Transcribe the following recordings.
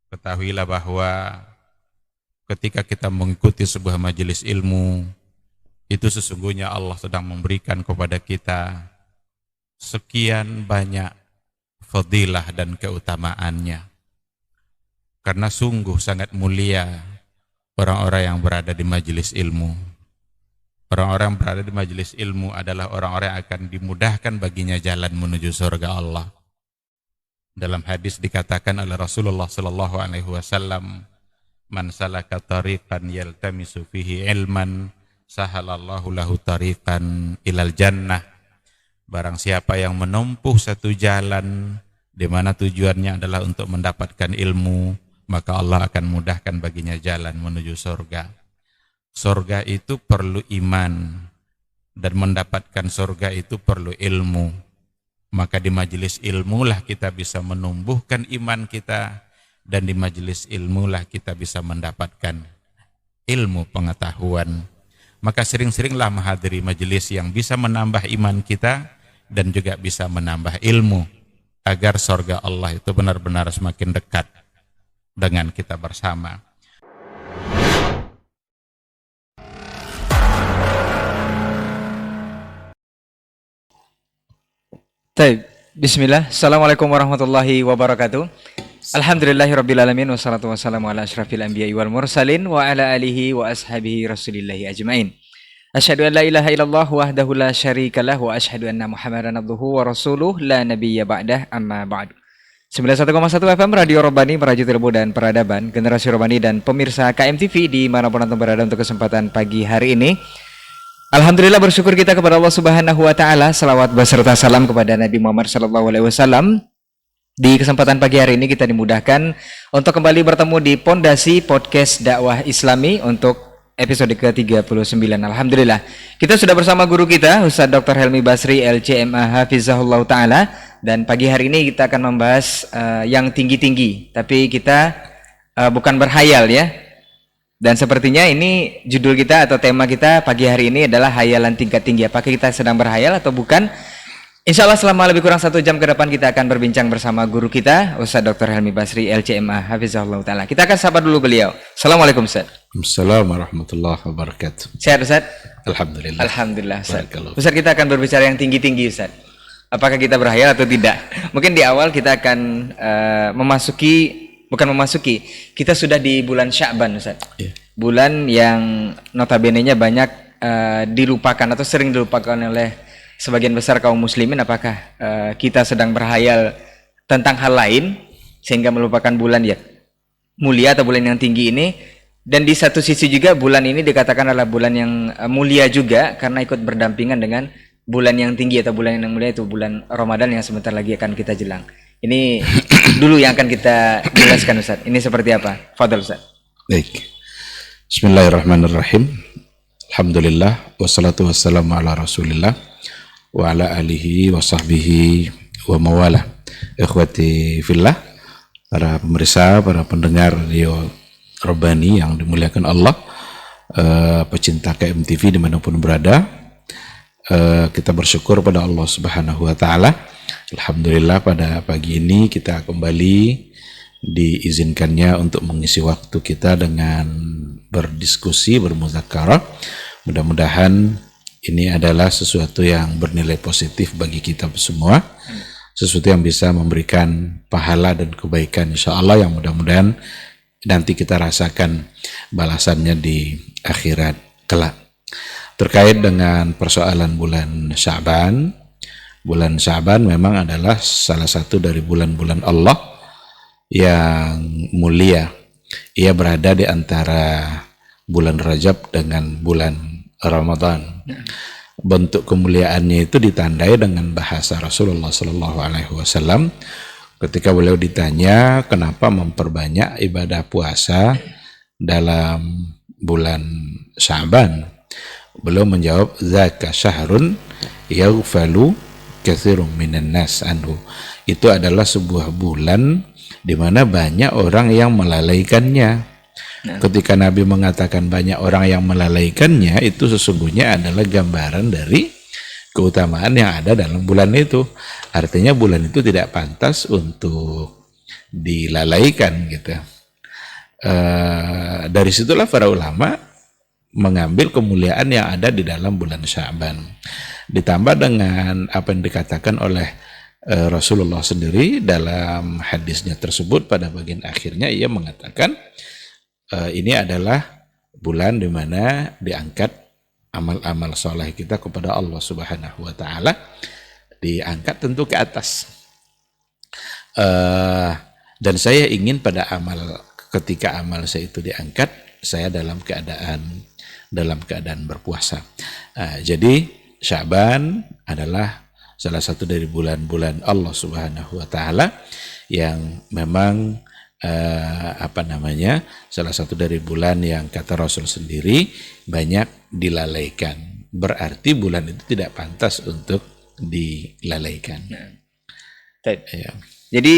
Ketahuilah bahwa ketika kita mengikuti sebuah majelis ilmu, itu sesungguhnya Allah sedang memberikan kepada kita sekian banyak fadilah dan keutamaannya. Karena sungguh sangat mulia orang-orang yang berada di majelis ilmu. Orang-orang yang berada di majelis ilmu adalah orang-orang yang akan dimudahkan baginya jalan menuju surga Allah. Dalam hadis dikatakan oleh Rasulullah sallallahu alaihi wasallam, "Man salaka tariqan yaltamisu fihi ilman, sahalallahu lahu tariqan ilal jannah." Barang siapa yang menempuh satu jalan di mana tujuannya adalah untuk mendapatkan ilmu, maka Allah akan mudahkan baginya jalan menuju surga. Surga itu perlu iman, dan mendapatkan surga itu perlu ilmu. Maka di majelis ilmu lah kita bisa menumbuhkan iman kita, dan di majelis ilmu lah kita bisa mendapatkan ilmu pengetahuan. Maka sering-seringlah menghadiri majelis yang bisa menambah iman kita dan juga bisa menambah ilmu, agar surga Allah itu benar-benar semakin dekat dengan kita bersama. Baik, bismillah. Assalamualaikum warahmatullahi wabarakatuh. Alhamdulillahirrabbilalamin. Wassalatu wassalamu ala asyrafil anbiya'i wal mursalin wa ala alihi wa ashabihi rasulillahi ajma'in. Asyhadu an la ilaha illallah wahdahu la syarikalah wa asyhadu anna muhammadan abduhu wa rasuluh la nabiyya ba'dah, amma ba'du. 91,1 FM Radio Robbani, merajut ilmu dan peradaban, generasi Robbani dan pemirsa KMTV dimanapun Anda berada, untuk kesempatan pagi hari ini. Alhamdulillah, bersyukur kita kepada Allah Subhanahu wa taala. Salawat beserta salam kepada Nabi Muhammad sallallahu alaihi wasallam. Di kesempatan pagi hari ini kita dimudahkan untuk kembali bertemu di Pondasi Podcast Dakwah Islami untuk episode ke-39. Alhamdulillah, kita sudah bersama guru kita Ustaz Dr. Helmi Basri LCMA Hafizahullah taala, dan pagi hari ini kita akan membahas yang tinggi-tinggi, tapi kita bukan berhayal ya. Dan sepertinya ini judul kita atau tema kita pagi hari ini adalah hayalan tingkat tinggi. Apakah kita sedang berhayal atau bukan? Insya Allah selama lebih kurang 1 jam ke depan kita akan berbincang bersama guru kita Ustaz Dr. Helmi Basri LCMA Hafizahullah ta'ala. Kita akan sapa dulu beliau. Assalamualaikum Ustaz. Assalamualaikum warahmatullahi wabarakatuh. Sehat Ustaz? Alhamdulillah. Alhamdulillah Ustaz. Ustaz, kita akan berbicara yang tinggi-tinggi Ustaz. Apakah kita berhayal atau tidak? Mungkin di awal kita akan kita sudah di bulan Sya'ban Ustaz. Yeah. Bulan yang notabene-nya banyak dilupakan atau sering dilupakan oleh sebagian besar kaum muslimin. Apakah kita sedang berhayal tentang hal lain sehingga melupakan bulan ya mulia atau bulan yang tinggi ini? Dan di satu sisi juga bulan ini dikatakan adalah bulan yang mulia juga karena ikut berdampingan dengan bulan yang tinggi atau bulan yang mulia, itu bulan Ramadan yang sebentar lagi akan kita jelang. Ini dulu yang akan kita jelaskan Ustaz. Ini seperti apa? Fadhal Ustaz. Baik. Bismillahirrahmanirrahim. Alhamdulillah wassalatu wassalamu ala Rasulillah wa ala alihi wa sahbihi wa mawalah. Ikhwati fillah, para pemirsa, para pendengar radio Robbani yang dimuliakan Allah, pecinta KMTV dimanapun berada, kita bersyukur pada Allah Subhanahu wa taala. Alhamdulillah, pada pagi ini kita kembali diizinkannya untuk mengisi waktu kita dengan berdiskusi, bermuzakarah. Mudah-mudahan ini adalah sesuatu yang bernilai positif bagi kita semua, sesuatu yang bisa memberikan pahala dan kebaikan insyaallah, yang mudah-mudahan nanti kita rasakan balasannya di akhirat kelak. Terkait dengan persoalan bulan Sya'ban, bulan Sya'ban memang adalah salah satu dari bulan-bulan Allah yang mulia. Ia berada di antara bulan Rajab dengan bulan Ramadan. Bentuk kemuliaannya itu ditandai dengan bahasa Rasulullah SAW ketika beliau ditanya kenapa memperbanyak ibadah puasa dalam bulan Sya'ban. Beliau menjawab, "Dzaka syahrun yaghfalu katsirun minan nas anhu." Itu adalah sebuah bulan di mana banyak orang yang melalaikannya. Ketika Nabi mengatakan banyak orang yang melalaikannya, itu sesungguhnya adalah gambaran dari keutamaan yang ada dalam bulan itu. Artinya bulan itu tidak pantas untuk dilalaikan gitu. Dari situlah para ulama mengambil kemuliaan yang ada di dalam bulan Sya'ban. Ditambah dengan apa yang dikatakan oleh Rasulullah sendiri dalam hadisnya tersebut, pada bagian akhirnya ia mengatakan ini adalah bulan di mana diangkat amal-amal soleh kita kepada Allah Subhanahu wa Ta'ala, diangkat tentu ke atas. Dan saya ingin pada ketika amal saya itu diangkat, saya dalam keadaan berpuasa. Jadi Sya'ban adalah salah satu dari bulan-bulan Allah Subhanahu wa Ta'ala yang memang salah satu dari bulan yang kata Rasul sendiri banyak dilalaikan. Berarti bulan itu tidak pantas untuk dilalaikan. Ya. Jadi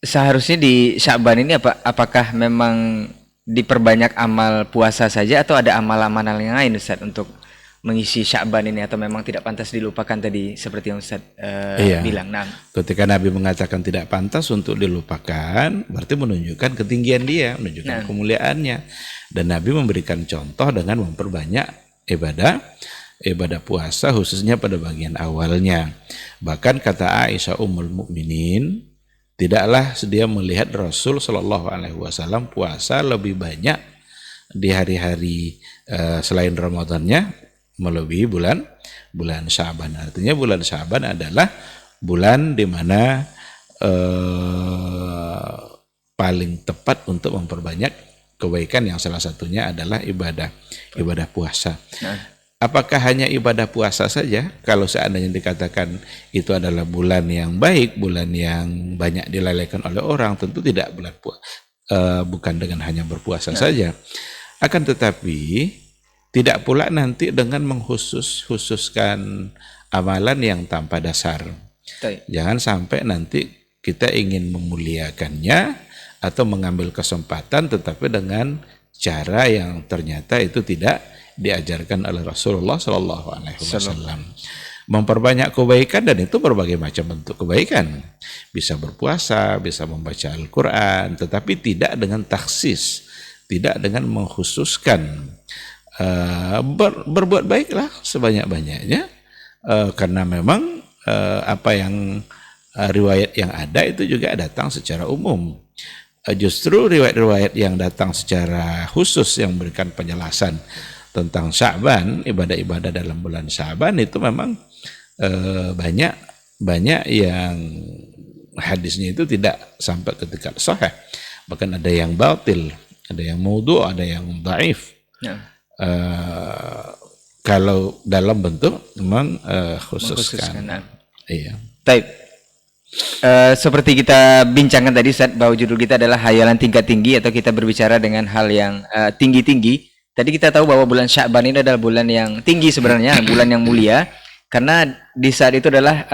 seharusnya di Sya'ban ini apakah memang diperbanyak amal puasa saja atau ada amal-amal yang lain Ustaz untuk mengisi Sya'ban ini, atau memang tidak pantas dilupakan tadi seperti yang Ustaz bilang? Nah, ketika Nabi mengatakan tidak pantas untuk dilupakan, berarti menunjukkan ketinggian dia, menunjukkan kemuliaannya. Dan Nabi memberikan contoh dengan memperbanyak ibadah puasa, khususnya pada bagian awalnya. Bahkan kata Aisyah Ummul Mukminin, tidaklah dia melihat Rasul Shallallahu Alaihi Wasallam puasa lebih banyak di hari-hari selain Ramadannya melebihi bulan Sya'ban. Artinya bulan Sya'ban adalah bulan di mana paling tepat untuk memperbanyak kebaikan, yang salah satunya adalah ibadah puasa. Apakah hanya ibadah puasa saja? Kalau seandainya dikatakan itu adalah bulan yang baik, bulan yang banyak dilalaikan oleh orang, tentu tidak bukan dengan hanya berpuasa saja. Akan tetapi tidak pula nanti dengan mengkhususkan amalan yang tanpa dasar. Jangan sampai nanti kita ingin memuliakannya atau mengambil kesempatan tetapi dengan cara yang ternyata itu tidak diajarkan oleh Rasulullah Shallallahu Alaihi Wasallam. Memperbanyak kebaikan, dan itu berbagai macam bentuk kebaikan. Bisa berpuasa, bisa membaca Al-Quran, tetapi tidak dengan taksis, tidak dengan mengkhususkan. Berbuat baiklah sebanyak-banyaknya, karena memang apa yang riwayat yang ada itu juga datang secara umum. Justru riwayat-riwayat yang datang secara khusus yang memberikan penjelasan tentang Sya'ban, ibadah-ibadah dalam bulan Sya'ban itu memang banyak yang hadisnya itu tidak sampai ke tingkat sahih, bahkan ada yang batil, ada yang maudhu', ada yang dhaif. Kalau dalam bentuk memang khususkan. Iya. Baik. Seperti kita bincangkan tadi Ustaz, bahwa judul kita adalah hayalan tingkat tinggi, atau kita berbicara dengan hal yang tinggi-tinggi. Tadi kita tahu bahwa bulan Sya'ban ini adalah bulan yang tinggi sebenarnya, bulan yang mulia, karena di saat itu adalah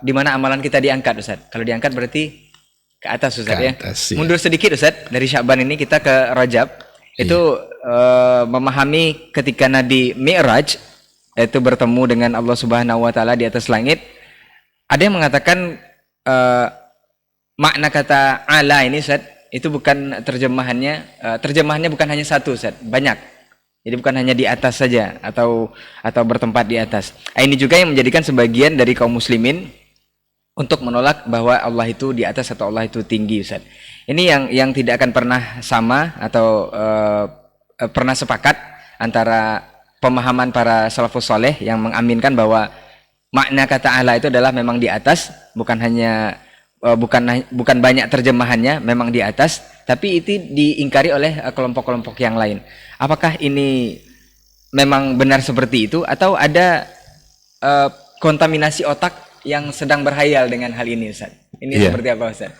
di mana amalan kita diangkat Ustaz. Kalau diangkat berarti ke atas Ustaz, ya. Mundur sedikit Ustaz, dari Sya'ban ini kita ke Rajab. Itu memahami ketika Nabi Mi'raj itu bertemu dengan Allah Subhanahu wa Ta'ala di atas langit. Ada yang mengatakan makna kata ala ini Ustaz, itu bukan terjemahannya bukan hanya satu Ustaz, banyak. Jadi bukan hanya di atas saja atau bertempat di atas. Ini juga yang menjadikan sebagian dari kaum muslimin untuk menolak bahwa Allah itu di atas atau Allah itu tinggi Ustaz. Ini yang tidak akan pernah sama atau pernah sepakat antara pemahaman para salafus saleh yang mengaminkan bahwa makna kata Allah itu adalah memang di atas, bukan banyak terjemahannya, memang di atas, tapi itu diingkari oleh kelompok-kelompok yang lain. Apakah ini memang benar seperti itu, atau ada kontaminasi otak yang sedang berhayal dengan hal ini Ustaz? Ini seperti apa Ustaz?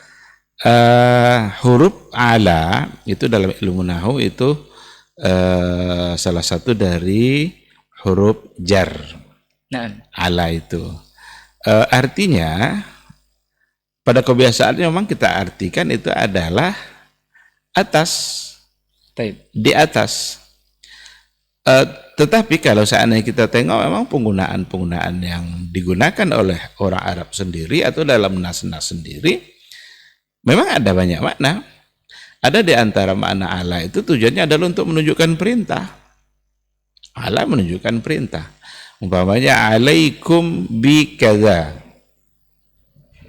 Huruf ala itu dalam ilmu nahwu itu salah satu dari huruf jar. Ala itu artinya pada kebiasaannya memang kita artikan itu adalah atas, di atas. Tetapi kalau seandainya kita tengok memang penggunaan yang digunakan oleh orang Arab sendiri atau dalam nas-nas sendiri memang ada banyak makna. Ada di antara makna ala itu tujuannya adalah untuk menunjukkan perintah. Ala menunjukkan perintah. Umpamanya alaikum bi kadza.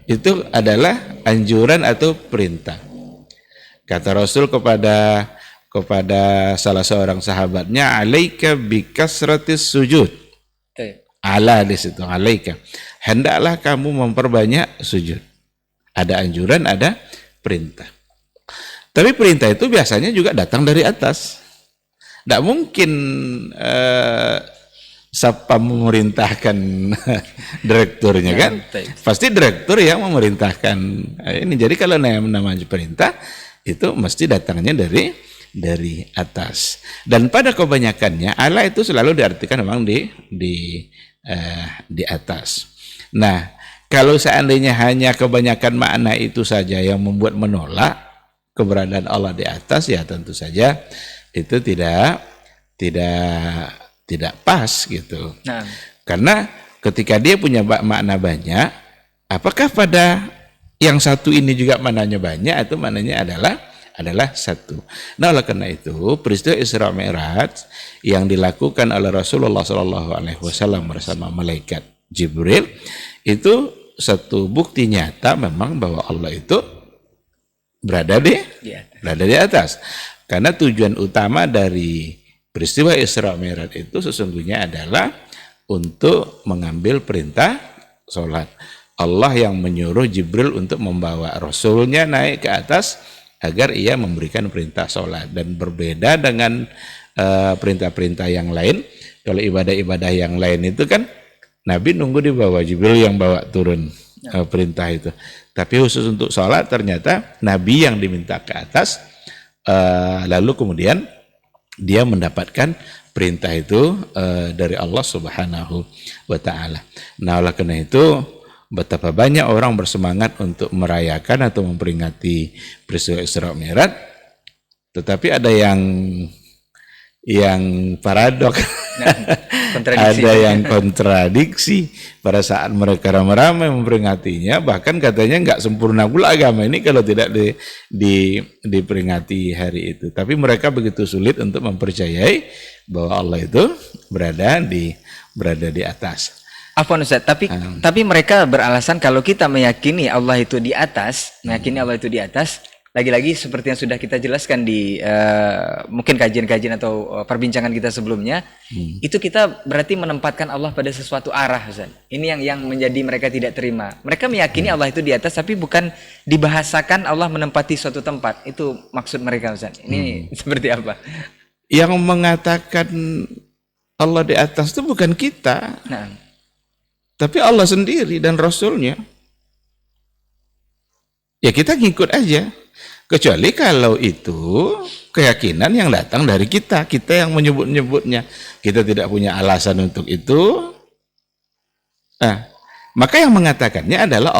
Itu adalah anjuran atau perintah. Kata Rasul kepada salah seorang sahabatnya, alaika bi kasratis sujud. Ala di situ, alaika. Hendaklah kamu memperbanyak sujud. Ada anjuran, ada perintah. Tapi perintah itu biasanya juga datang dari atas. Tidak mungkin siapa memerintahkan direkturnya kan? Pasti direktur yang memerintahkan ini. Jadi kalau namanya perintah itu mesti datangnya dari atas. Dan pada kebanyakannya Allah itu selalu diartikan memang di atas. Nah, kalau seandainya hanya kebanyakan makna itu saja yang membuat menolak keberadaan Allah di atas, ya tentu saja itu tidak pas gitu. Nah. Karena ketika dia punya makna banyak, apakah pada yang satu ini juga maknanya banyak atau maknanya adalah satu. Nah, oleh karena itu peristiwa Isra Mi'raj yang dilakukan oleh Rasulullah SAW bersama malaikat Jibril itu satu bukti nyata memang bahwa Allah itu berada di atas. Karena tujuan utama dari peristiwa Isra Mi'raj itu sesungguhnya adalah untuk mengambil perintah sholat. Allah yang menyuruh Jibril untuk membawa Rasulnya naik ke atas agar ia memberikan perintah sholat. Dan berbeda dengan perintah-perintah yang lain. Kalau ibadah-ibadah yang lain itu kan Nabi nunggu di bawah, Jibril yang bawa turun perintah itu. Tapi khusus untuk sholat ternyata Nabi yang diminta ke atas, lalu kemudian dia mendapatkan perintah itu dari Allah Subhanahu wa Ta'ala. Nah, oleh karena itu betapa banyak orang bersemangat untuk merayakan atau memperingati peristiwa Isra Mi'raj, tetapi ada yang paradok, ada yang kontradiksi pada saat mereka ramai-ramai memperingatinya. Bahkan katanya nggak sempurna pula agama ini kalau tidak diperingati hari itu. Tapi mereka begitu sulit untuk mempercayai bahwa Allah itu berada di atas. Afwan Ustaz, tapi mereka beralasan kalau kita meyakini Allah itu di atas, lagi-lagi seperti yang sudah kita jelaskan di mungkin kajian-kajian atau perbincangan kita sebelumnya, itu kita berarti menempatkan Allah pada sesuatu arah, Ustaz. Ini yang menjadi mereka tidak terima. Mereka meyakini Allah itu di atas, tapi bukan dibahasakan Allah menempati suatu tempat. Itu maksud mereka, Ustaz. Ini seperti apa? Yang mengatakan Allah di atas itu bukan kita, tapi Allah sendiri dan Rasulnya. Ya kita ngikut aja. Kecuali kalau itu keyakinan yang datang dari kita yang menyebut-nyebutnya. Kita tidak punya alasan untuk itu. Maka yang mengatakannya adalah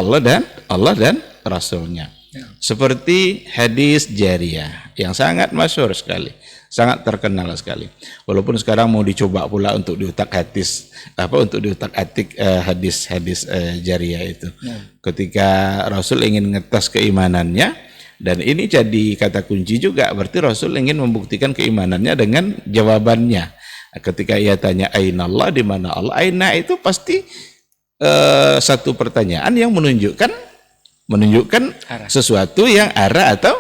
Allah dan Rasulnya. Seperti hadis jariyah yang sangat masyhur sekali, sangat terkenal sekali. Walaupun sekarang mau dicoba pula untuk diutak-atik hadis jariyah itu. Ketika Rasul ingin ngetes keimanannya, dan ini jadi kata kunci juga, berarti Rasul ingin membuktikan keimanannya dengan jawabannya. Ketika ia tanya aina Allah, di mana Allah, aina itu pasti satu pertanyaan yang menunjukkan arah. Sesuatu yang arah atau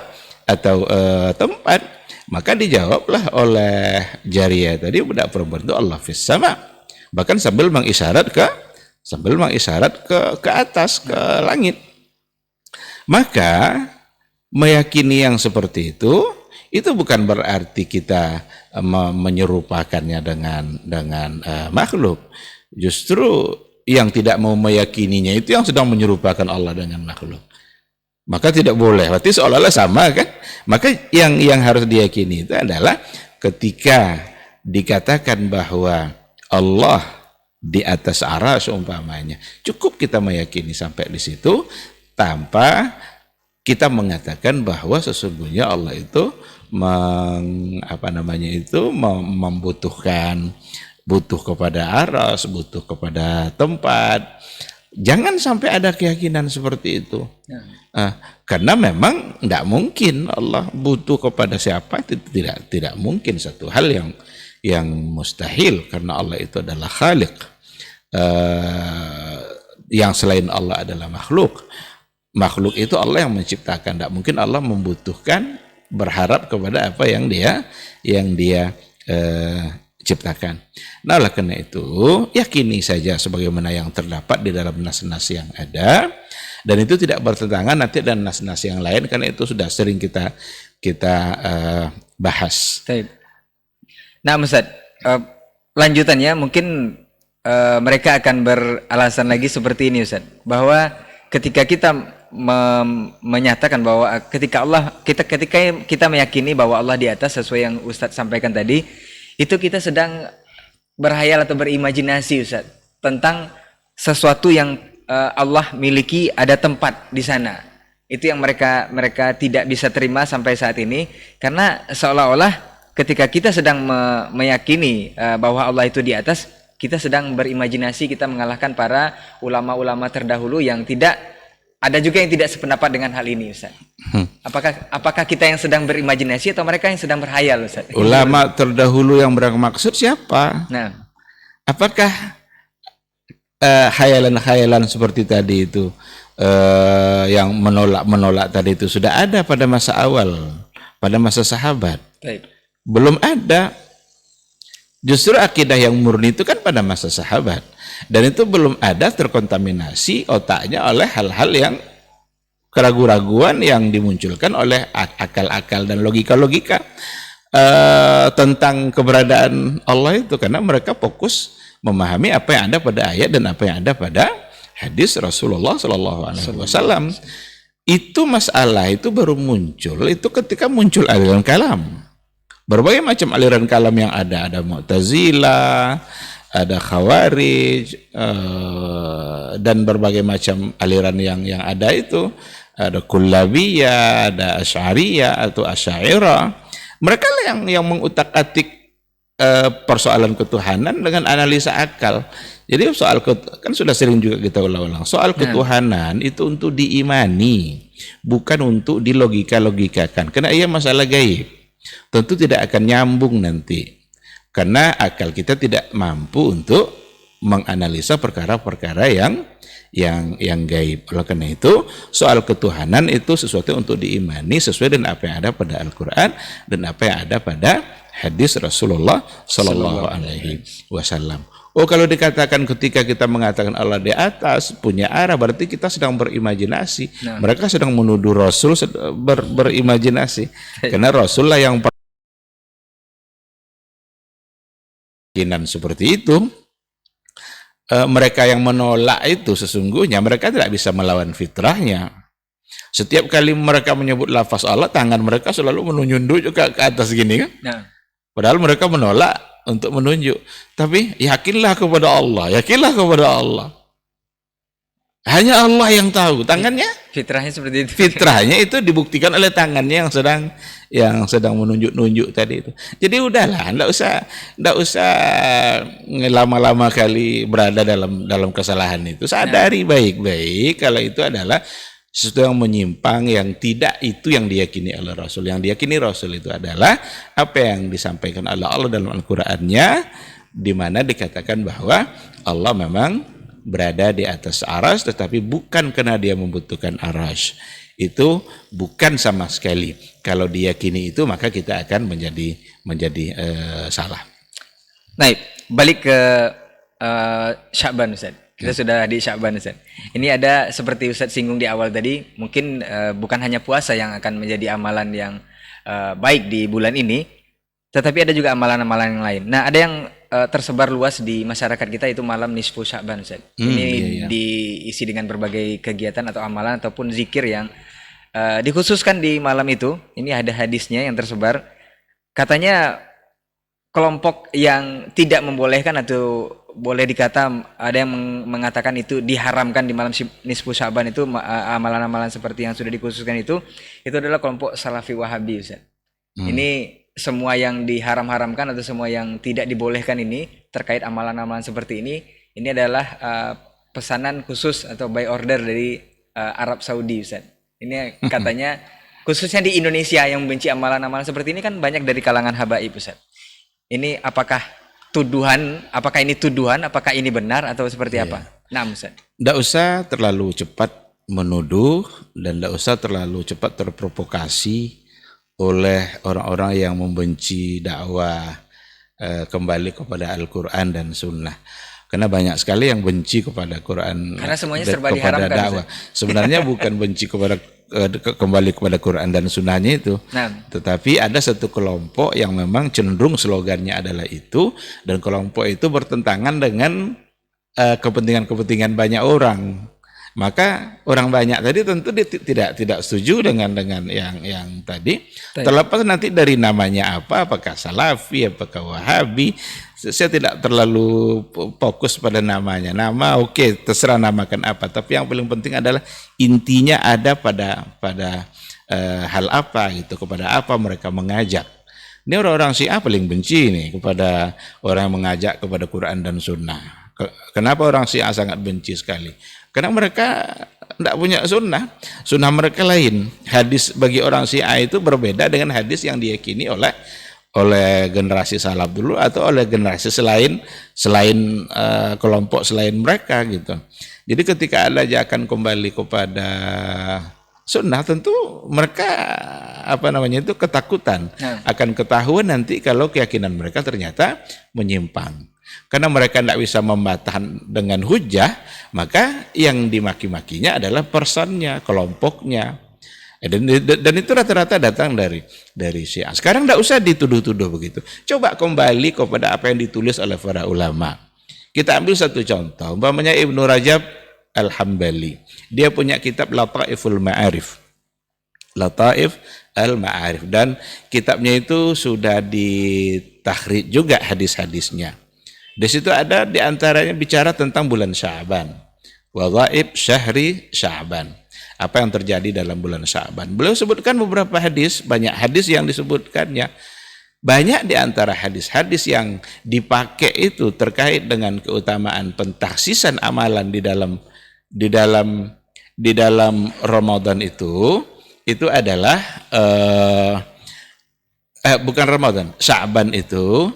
tempat. Maka dijawablah oleh jariyah tadi, budak perempuan itu Allah fis sama, bahkan sambil mengisyarat ke atas, ke langit. Maka meyakini yang seperti itu bukan berarti kita menyerupakannya dengan makhluk. Justru yang tidak mau meyakininya itu yang sedang menyerupakan Allah dengan makhluk. Maka tidak boleh, berarti seolah-olah sama kan? Maka yang harus diyakini itu adalah ketika dikatakan bahwa Allah di atas arsy umpamanya, cukup kita meyakini sampai di situ tanpa kita mengatakan bahwa sesungguhnya Allah itu butuh kepada arsy, butuh kepada tempat, Jangan sampai ada keyakinan seperti itu. Karena memang tidak mungkin Allah butuh kepada siapa, itu tidak mungkin, satu hal yang mustahil, karena Allah itu adalah Khaliq. Yang selain Allah adalah makhluk. Makhluk itu Allah yang menciptakan. Tidak mungkin Allah membutuhkan, berharap kepada apa yang dia ciptakan. Nah, oleh karena itu yakini saja sebagaimana yang terdapat di dalam nas-nas yang ada, dan itu tidak bertentangan nanti dan nas-nas yang lain, karena itu sudah sering kita bahas. Nah, Ustaz, lanjutannya mungkin mereka akan beralasan lagi seperti ini, Ustaz, bahwa ketika kita menyatakan bahwa ketika kita meyakini bahwa Allah di atas sesuai yang Ustaz sampaikan tadi, itu kita sedang berhayal atau berimajinasi, Ustaz, tentang sesuatu yang Allah miliki, ada tempat di sana. Itu yang mereka tidak bisa terima sampai saat ini, karena seolah-olah ketika kita sedang meyakini bahwa Allah itu di atas, kita sedang berimajinasi kita mengalahkan para ulama-ulama terdahulu yang tidak, ada juga yang tidak sependapat dengan hal ini, Ustaz. Apakah kita yang sedang berimajinasi atau mereka yang sedang berhayal, Ustaz? Ulama terdahulu yang bermaksud siapa? Nah, apakah khayalan-khayalan seperti tadi itu yang menolak tadi itu sudah ada pada masa awal, pada masa sahabat? baik. Belum ada. Justru akidah yang murni itu kan pada masa sahabat, dan itu belum ada terkontaminasi otaknya oleh hal-hal yang keraguan-raguan yang dimunculkan oleh akal-akal dan logika-logika tentang keberadaan Allah itu, karena mereka fokus memahami apa yang ada pada ayat dan apa yang ada pada hadis Rasulullah SAW. Itu masalah itu baru muncul itu ketika muncul aliran kalam. Berbagai macam aliran kalam yang ada Mu'tazilah, ada Khawarij, dan berbagai macam aliran yang ada itu, ada Kullabiyah, ada Asy'ariyah atau Asy'ariyah. Mereka lah yang mengutak-atik persoalan ketuhanan dengan analisa akal. Jadi kan sudah sering juga kita ulang-ulang, soal ketuhanan itu untuk diimani, bukan untuk dilogika-logikakan, karena ia masalah gaib. Tentu tidak akan nyambung nanti, karena akal kita tidak mampu untuk menganalisa perkara-perkara yang gaib. Oleh karena itu, soal ketuhanan itu sesuatu untuk diimani sesuai dengan apa yang ada pada Al-Quran dan apa yang ada pada hadis Rasulullah Sallallahu Alaihi Wasallam. Oh, kalau dikatakan ketika kita mengatakan Allah di atas punya arah, berarti kita sedang berimajinasi. Nah, mereka sedang menuduh Rasul berimajinasi, karena Rasul lah yang keyakinan seperti itu. Mereka yang menolak itu sesungguhnya mereka tidak bisa melawan fitrahnya. Setiap kali mereka menyebut lafaz Allah, tangan mereka selalu menunjuk juga ke atas gini kan. Nah, padahal mereka menolak untuk menunjuk. Tapi yakinlah kepada Allah, yakinlah kepada Allah. Hanya Allah yang tahu. Tangannya, fitrahnya seperti itu. Fitrahnya itu dibuktikan oleh tangannya yang sedang menunjuk-nunjuk tadi itu. Jadi udahlah, enggak usah lama-lama kali berada dalam kesalahan itu. Sadari baik-baik kalau itu adalah sesuatu yang menyimpang, yang tidak itu yang diyakini oleh Rasul. Yang diyakini Rasul itu adalah apa yang disampaikan oleh Allah dalam Al-Qur'annya, di mana dikatakan bahwa Allah memang berada di atas aras, tetapi bukan karena dia membutuhkan aras. Itu bukan sama sekali. Kalau diyakini itu, maka kita akan menjadi salah. Baik, balik ke Sya'ban, Ustaz. Kita sudah di Sya'ban, Ustaz. Ini ada seperti Ustaz singgung di awal tadi, mungkin bukan hanya puasa yang akan menjadi amalan yang baik di bulan ini, tetapi ada juga amalan-amalan yang lain. Nah, ada yang tersebar luas di masyarakat kita, itu malam nisfu Sya'ban, Ustaz. Ini diisi dengan berbagai kegiatan atau amalan ataupun zikir yang dikhususkan di malam itu. Ini ada hadisnya yang tersebar. Katanya kelompok yang tidak membolehkan atau boleh dikata ada yang mengatakan itu diharamkan di malam nisfu Sya'ban itu, amalan-amalan seperti yang sudah dikhususkan itu adalah kelompok Salafi Wahabi, Ustaz. Ini semua yang diharam-haramkan atau semua yang tidak dibolehkan ini terkait amalan-amalan seperti ini adalah pesanan khusus atau by order dari Arab Saudi, Ustaz. Ini katanya khususnya di Indonesia yang membenci amalan-amalan seperti ini kan banyak dari kalangan habaib, Ustaz. Ini apakah ini tuduhan, apakah ini benar atau seperti apa? Nah, Ustaz. Tidak usah terlalu cepat menuduh dan tidak usah terlalu cepat terprovokasi oleh orang-orang yang membenci dakwah kembali kepada Al-Quran dan Sunnah. Karena banyak sekali yang benci kepada Quran, karena semuanya serba kepada diharamkan, dakwah. Sebenarnya bukan benci kepada kembali kepada Quran dan Sunnahnya itu, tetapi ada satu kelompok yang memang cenderung slogannya adalah itu, dan kelompok itu bertentangan dengan kepentingan-kepentingan banyak orang. Maka orang banyak tadi tentu dia tidak setuju dengan yang tadi. Terlepas nanti dari namanya apakah Salafi, apakah Wahabi, saya tidak terlalu fokus pada namanya. Nama oke, terserah namakan apa, tapi yang paling penting adalah intinya ada pada hal apa gitu, kepada apa mereka mengajak. Ini orang-orang Syiah paling benci nih kepada orang yang mengajak kepada Quran dan Sunnah. Kenapa orang Syiah sangat benci sekali? Karena mereka tidak punya sunnah mereka lain. Hadis bagi orang Syiah itu berbeda dengan hadis yang diyakini oleh generasi salaf dulu atau oleh generasi selain kelompok selain mereka gitu. Jadi ketika ada ajakan kembali kepada sunnah, tentu mereka ketakutan akan ketahuan nanti kalau keyakinan mereka ternyata menyimpang. Karena mereka tidak bisa membantah dengan hujah, maka yang dimaki-makinya adalah personnya, kelompoknya. Dan itu rata-rata datang dari Syiah. Sekarang tidak usah dituduh-tuduh begitu. Coba kembali kepada apa yang ditulis oleh para ulama. Kita ambil satu contoh, umpamanya Ibnu Rajab Al-Hambali. Dia punya kitab Lataiful Ma'arif. Lataif Al-Ma'arif. Dan kitabnya itu sudah ditakhrij juga hadis-hadisnya. Di situ ada diantaranya bicara tentang bulan Sya'ban. Wadhaib syahri Sya'ban. Apa yang terjadi dalam bulan Sya'ban. Beliau sebutkan beberapa hadis, banyak hadis yang disebutkannya. Banyak di antara hadis-hadis yang dipakai itu terkait dengan keutamaan pentaksisan amalan di dalam Ramadan itu adalah bukan Ramadan, Sya'ban itu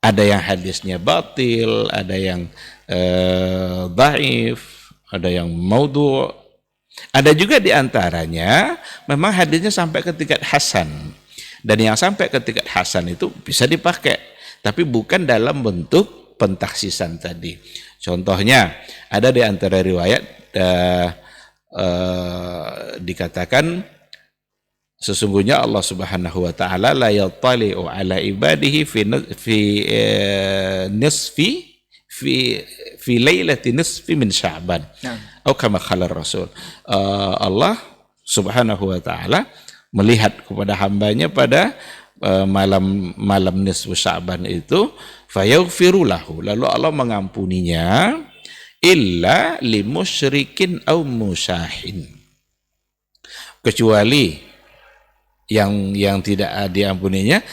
ada yang hadisnya batil, ada yang dhaif, ada yang maudhu', ada juga di antaranya memang hadisnya sampai ke tingkat hasan. Dan yang sampai ke tingkat hasan itu bisa dipakai, tapi bukan dalam bentuk pentaksisan tadi. Contohnya ada di antara riwayat dikatakan sesungguhnya Allah Subhanahu wa taala la yattali'u ala ibadihi fi lailati nisfi min Sya'ban. Atau kama qala Rasul. Allah Subhanahu wa taala melihat kepada hambanya pada malam nisfu Sya'ban itu, fayaghfiru lahu, lalu Allah mengampuninya, illa limusyrikin aw musyahin, kecuali yang tidak diampuninya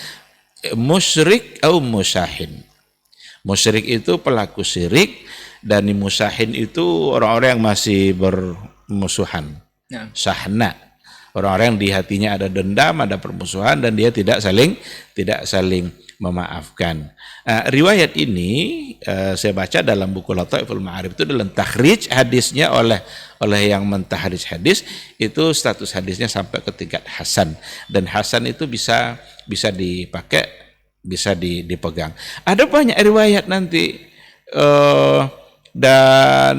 musyrik atau musyahin. Musyrik itu pelaku syirik, dan musyahin itu orang-orang yang masih bermusuhan. Syahna, orang-orang yang di hatinya ada dendam, ada permusuhan, dan dia tidak saling memaafkan. Riwayat ini saya baca dalam buku Lataiful Ma'arif itu dalam takhrij hadisnya oleh yang mentakhrij hadis itu status hadisnya sampai ke tingkat hasan, dan hasan itu bisa dipakai, bisa dipegang. Ada banyak riwayat nanti dan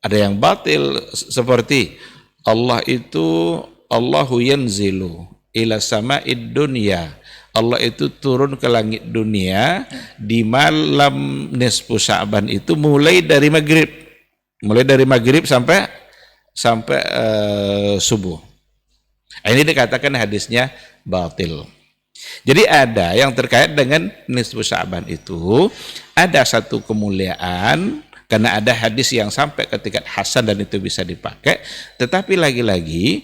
ada yang batil seperti Allahu yanzilu ila sama'id dunya. Allah itu turun ke langit dunia di malam nisfu Sya'ban itu mulai dari maghrib sampai subuh. Ini dikatakan hadisnya batil. Jadi ada yang terkait dengan nisfu Sya'ban itu ada satu kemuliaan karena ada hadis yang sampai ke tingkat hasan dan itu bisa dipakai, tetapi lagi-lagi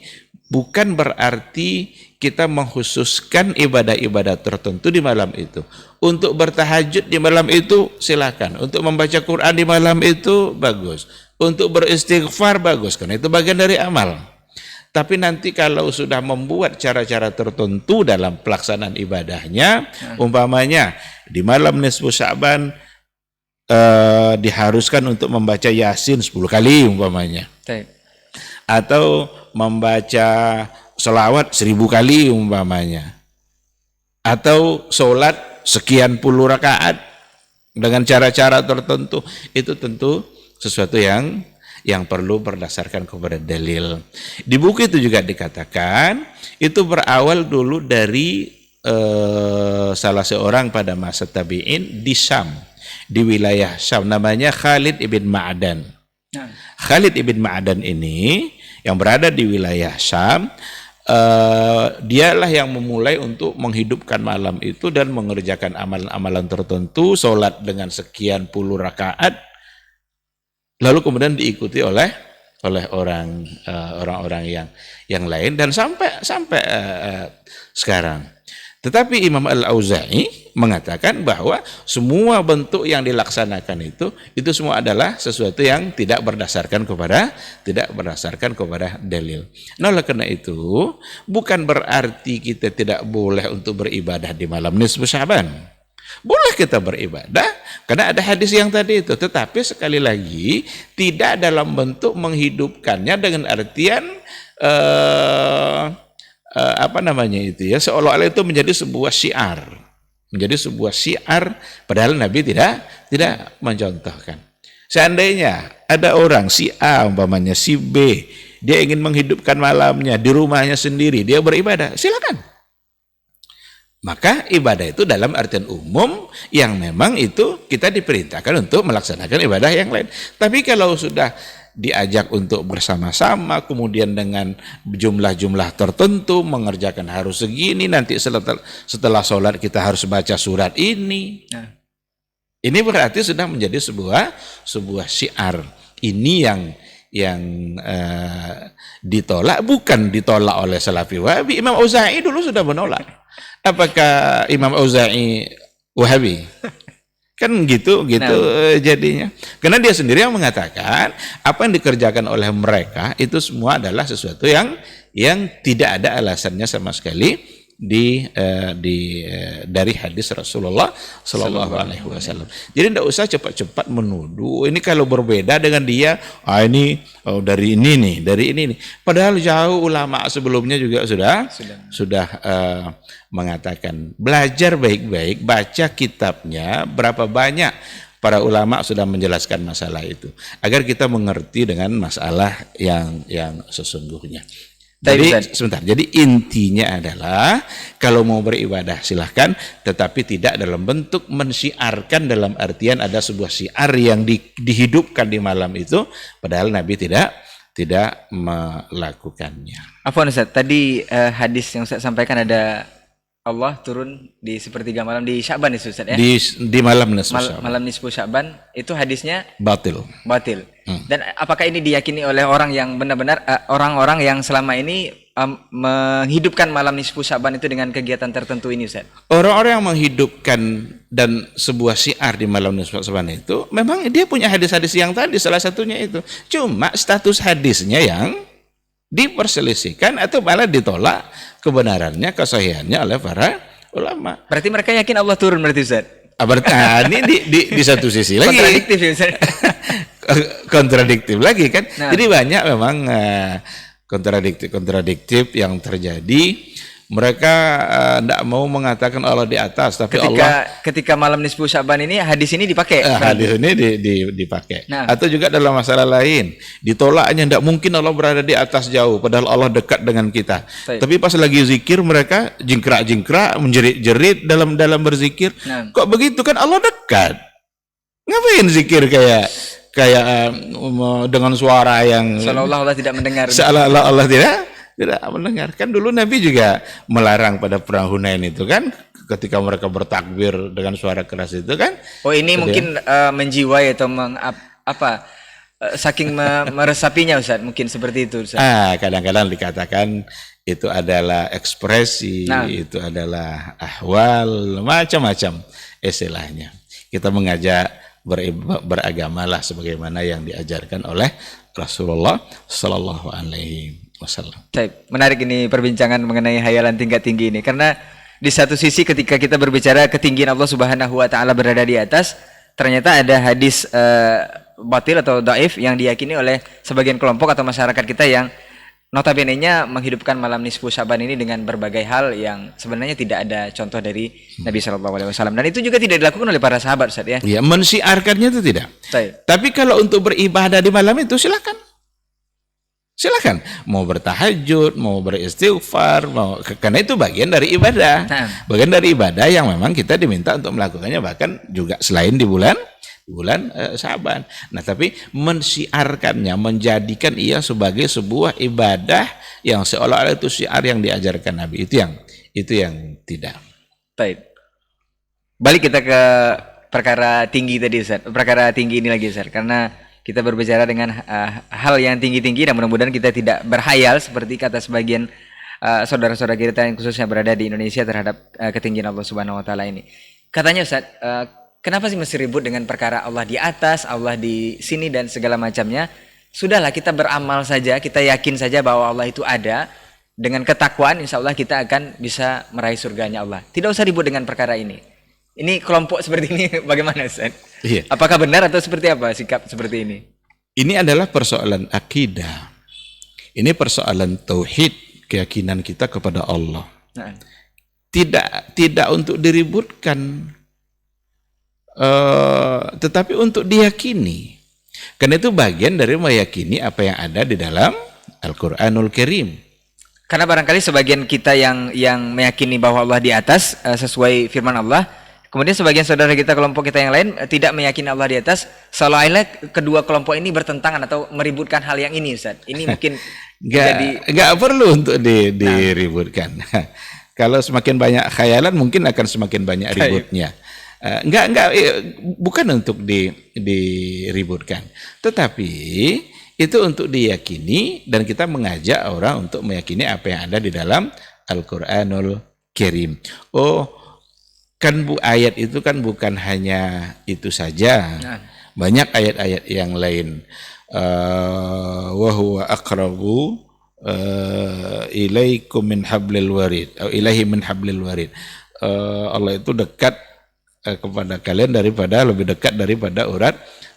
bukan berarti kita mengkhususkan ibadah-ibadah tertentu di malam itu. Untuk bertahajud di malam itu silakan. Untuk membaca Quran di malam itu bagus. Untuk beristighfar bagus, karena itu bagian dari amal. Tapi nanti kalau sudah membuat cara-cara tertentu dalam pelaksanaan ibadahnya, umpamanya di malam nisfu Sya'ban diharuskan untuk membaca Yasin 10 kali umpamanya. Baik. Atau membaca selawat 1000 kali umpamanya, atau sholat sekian puluh rakaat dengan cara-cara tertentu, itu tentu sesuatu yang perlu berdasarkan kepada dalil. Di buku itu juga dikatakan itu berawal dulu dari salah seorang pada masa tabi'in di Syam, di wilayah Syam, namanya Khalid ibn Ma'dan. Khalid ibn Ma'dan ini yang berada di wilayah Syam, dialah yang memulai untuk menghidupkan malam itu dan mengerjakan amalan-amalan tertentu, sholat dengan sekian puluh rakaat, lalu kemudian diikuti oleh orang-orang yang lain dan sampai sekarang. Tetapi Imam Al-Auza'i mengatakan bahwa semua bentuk yang dilaksanakan itu semua adalah sesuatu yang tidak berdasarkan kepada dalil. Nah, oleh karena itu bukan berarti kita tidak boleh untuk beribadah di malam nisfu Sya'ban. Boleh kita beribadah karena ada hadis yang tadi itu, tetapi sekali lagi tidak dalam bentuk menghidupkannya dengan artian seolah-olah itu menjadi sebuah syiar, padahal Nabi tidak mencontohkan. Seandainya ada orang si A umpamanya, si B, dia ingin menghidupkan malamnya di rumahnya sendiri, dia beribadah, silakan. Maka ibadah itu dalam artian umum yang memang itu kita diperintahkan untuk melaksanakan ibadah yang lain. Tapi kalau sudah diajak untuk bersama-sama, kemudian dengan jumlah-jumlah tertentu mengerjakan harus segini, nanti setelah sholat kita harus baca surat ini. Ini berarti sudah menjadi sebuah syiar. Ini yang ditolak, bukan ditolak oleh Salafi Wahabi. Imam Auza'i dulu sudah menolak. Apakah Imam Auza'i Wahabi? Kan gitu jadinya. Karena dia sendiri yang mengatakan apa yang dikerjakan oleh mereka itu semua adalah sesuatu yang tidak ada alasannya sama sekali dari hadis Rasulullah Sallallahu Alaihi Wasallam. Jadi tidak usah cepat-cepat menuduh. Ini kalau berbeda dengan dia, dari ini nih. Padahal jauh ulama sebelumnya juga sudah mengatakan, belajar baik-baik, baca kitabnya, berapa banyak para ulama sudah menjelaskan masalah itu agar kita mengerti dengan masalah yang sesungguhnya. Jadi intinya adalah kalau mau beribadah silahkan, tetapi tidak dalam bentuk mensyiarkan dalam artian ada sebuah syiar yang dihidupkan di malam itu, padahal Nabi tidak melakukannya. Afwan Ustaz, tadi hadis yang saya sampaikan ada Allah turun di sepertiga malam di Sya'ban itu Ustaz ya? Di malam nisfu Sya'ban. Malam nisfu Sya'ban itu hadisnya batil. Dan apakah ini diyakini oleh orang yang benar-benar orang-orang yang selama ini menghidupkan malam nisfu Sya'ban itu dengan kegiatan tertentu ini Ustaz? Orang-orang yang menghidupkan dan sebuah syiar di malam nisfu Sya'ban itu memang dia punya hadis-hadis yang tadi, salah satunya itu. Cuma status hadisnya yang diperselisihkan atau malah ditolak kebenarannya, kesahihannya oleh para ulama. Berarti mereka yakin Allah turun berarti Ustaz? Ini di satu sisi lagi kontradiktif ya Ustaz. Kontradiktif lagi kan. Jadi banyak memang kontradiktif yang terjadi. Mereka tidak mau mengatakan Allah di atas, tapi ketika malam nisfu Sya'ban ini hadis ini dipakai. Hadis ini dipakai. Atau juga dalam masalah lain, ditolaknya tidak mungkin Allah berada di atas jauh, padahal Allah dekat dengan kita. Tapi pas lagi zikir mereka jingkrak-jingkrak, menjerit-jerit dalam berzikir. Kok begitu, kan Allah dekat? Ngapain zikir kayak dengan suara yang seolah-olah Allah tidak mendengar. Seolah-olah Allah tidak mendengar. Kan dulu Nabi juga melarang pada perang Hunain itu kan, ketika mereka bertakbir dengan suara keras itu kan. Oh, ini mungkin menjiwai atau saking meresapinya Ustaz, mungkin seperti itu Ustaz. Kadang-kadang dikatakan itu adalah ekspresi, Nah. itu adalah ahwal, macam-macam istilahnya. Kita mengajak beragamalah sebagaimana yang diajarkan oleh Rasulullah Sallallahu Alaihi Wasallam. Menarik ini perbincangan mengenai hayalan tingkat tinggi ini, karena di satu sisi ketika kita berbicara ketinggian Allah Subhanahu wa taala berada di atas, ternyata ada hadis batil atau dhaif yang diyakini oleh sebagian kelompok atau masyarakat kita yang notabene-nya menghidupkan malam nisfu Syaban ini dengan berbagai hal yang sebenarnya tidak ada contoh dari Nabi Shallallahu Alaihi Wasallam, dan itu juga tidak dilakukan oleh para sahabat Ustaz ya. Ya, mensiarkannya itu tidak. Baik. Tapi kalau untuk beribadah di malam itu silakan. Silakan, mau bertahajud, mau beristighfar, karena itu bagian dari ibadah. Bagian dari ibadah yang memang kita diminta untuk melakukannya, bahkan juga selain di bulan Syaban. Nah, tapi mensiarkannya, menjadikan ia sebagai sebuah ibadah yang seolah-olah itu syiar yang diajarkan Nabi, itu yang tidak. Baik. Balik kita ke perkara tinggi tadi Ustaz. Perkara tinggi ini lagi Ustaz, karena kita berbicara dengan hal yang tinggi-tinggi dan mudah-mudahan kita tidak berhayal seperti kata sebagian saudara-saudara kita yang khususnya berada di Indonesia terhadap ketinggian Allah Subhanahu wa taala ini. Katanya Ustaz, kenapa sih mesti ribut dengan perkara Allah di atas, Allah di sini dan segala macamnya? Sudahlah, kita beramal saja, kita yakin saja bahwa Allah itu ada. Dengan ketakwaan insya Allah kita akan bisa meraih surganya Allah. Tidak usah ribut dengan perkara ini. Ini kelompok seperti ini bagaimana Ustaz? Iya. Apakah benar atau seperti apa sikap seperti ini? Ini adalah persoalan akidah. Ini persoalan tauhid, keyakinan kita kepada Allah. Nah. Tidak untuk diributkan, tetapi untuk diyakini. Karena itu bagian dari meyakini apa yang ada di dalam Al-Quranul Karim. Karena barangkali sebagian kita yang meyakini bahwa Allah di atas sesuai firman Allah, kemudian sebagian saudara kita, kelompok kita yang lain tidak meyakini Allah di atas, seolah-olah kedua kelompok ini bertentangan atau meributkan hal yang ini Ustaz. Ini mungkin nggak perlu untuk diributkan. Kalau semakin banyak khayalan mungkin akan semakin banyak ributnya. Bukan untuk diributkan, tetapi itu untuk diyakini, dan kita mengajak orang untuk meyakini apa yang ada di dalam Al-Quranul Karim. Kan ayat itu kan bukan hanya itu saja. Banyak ayat-ayat yang lain. Wa huwa aqrabu ilaikum min hablil warid atau ilaihi min hablil warid. Allah itu dekat kepada kalian lebih dekat daripada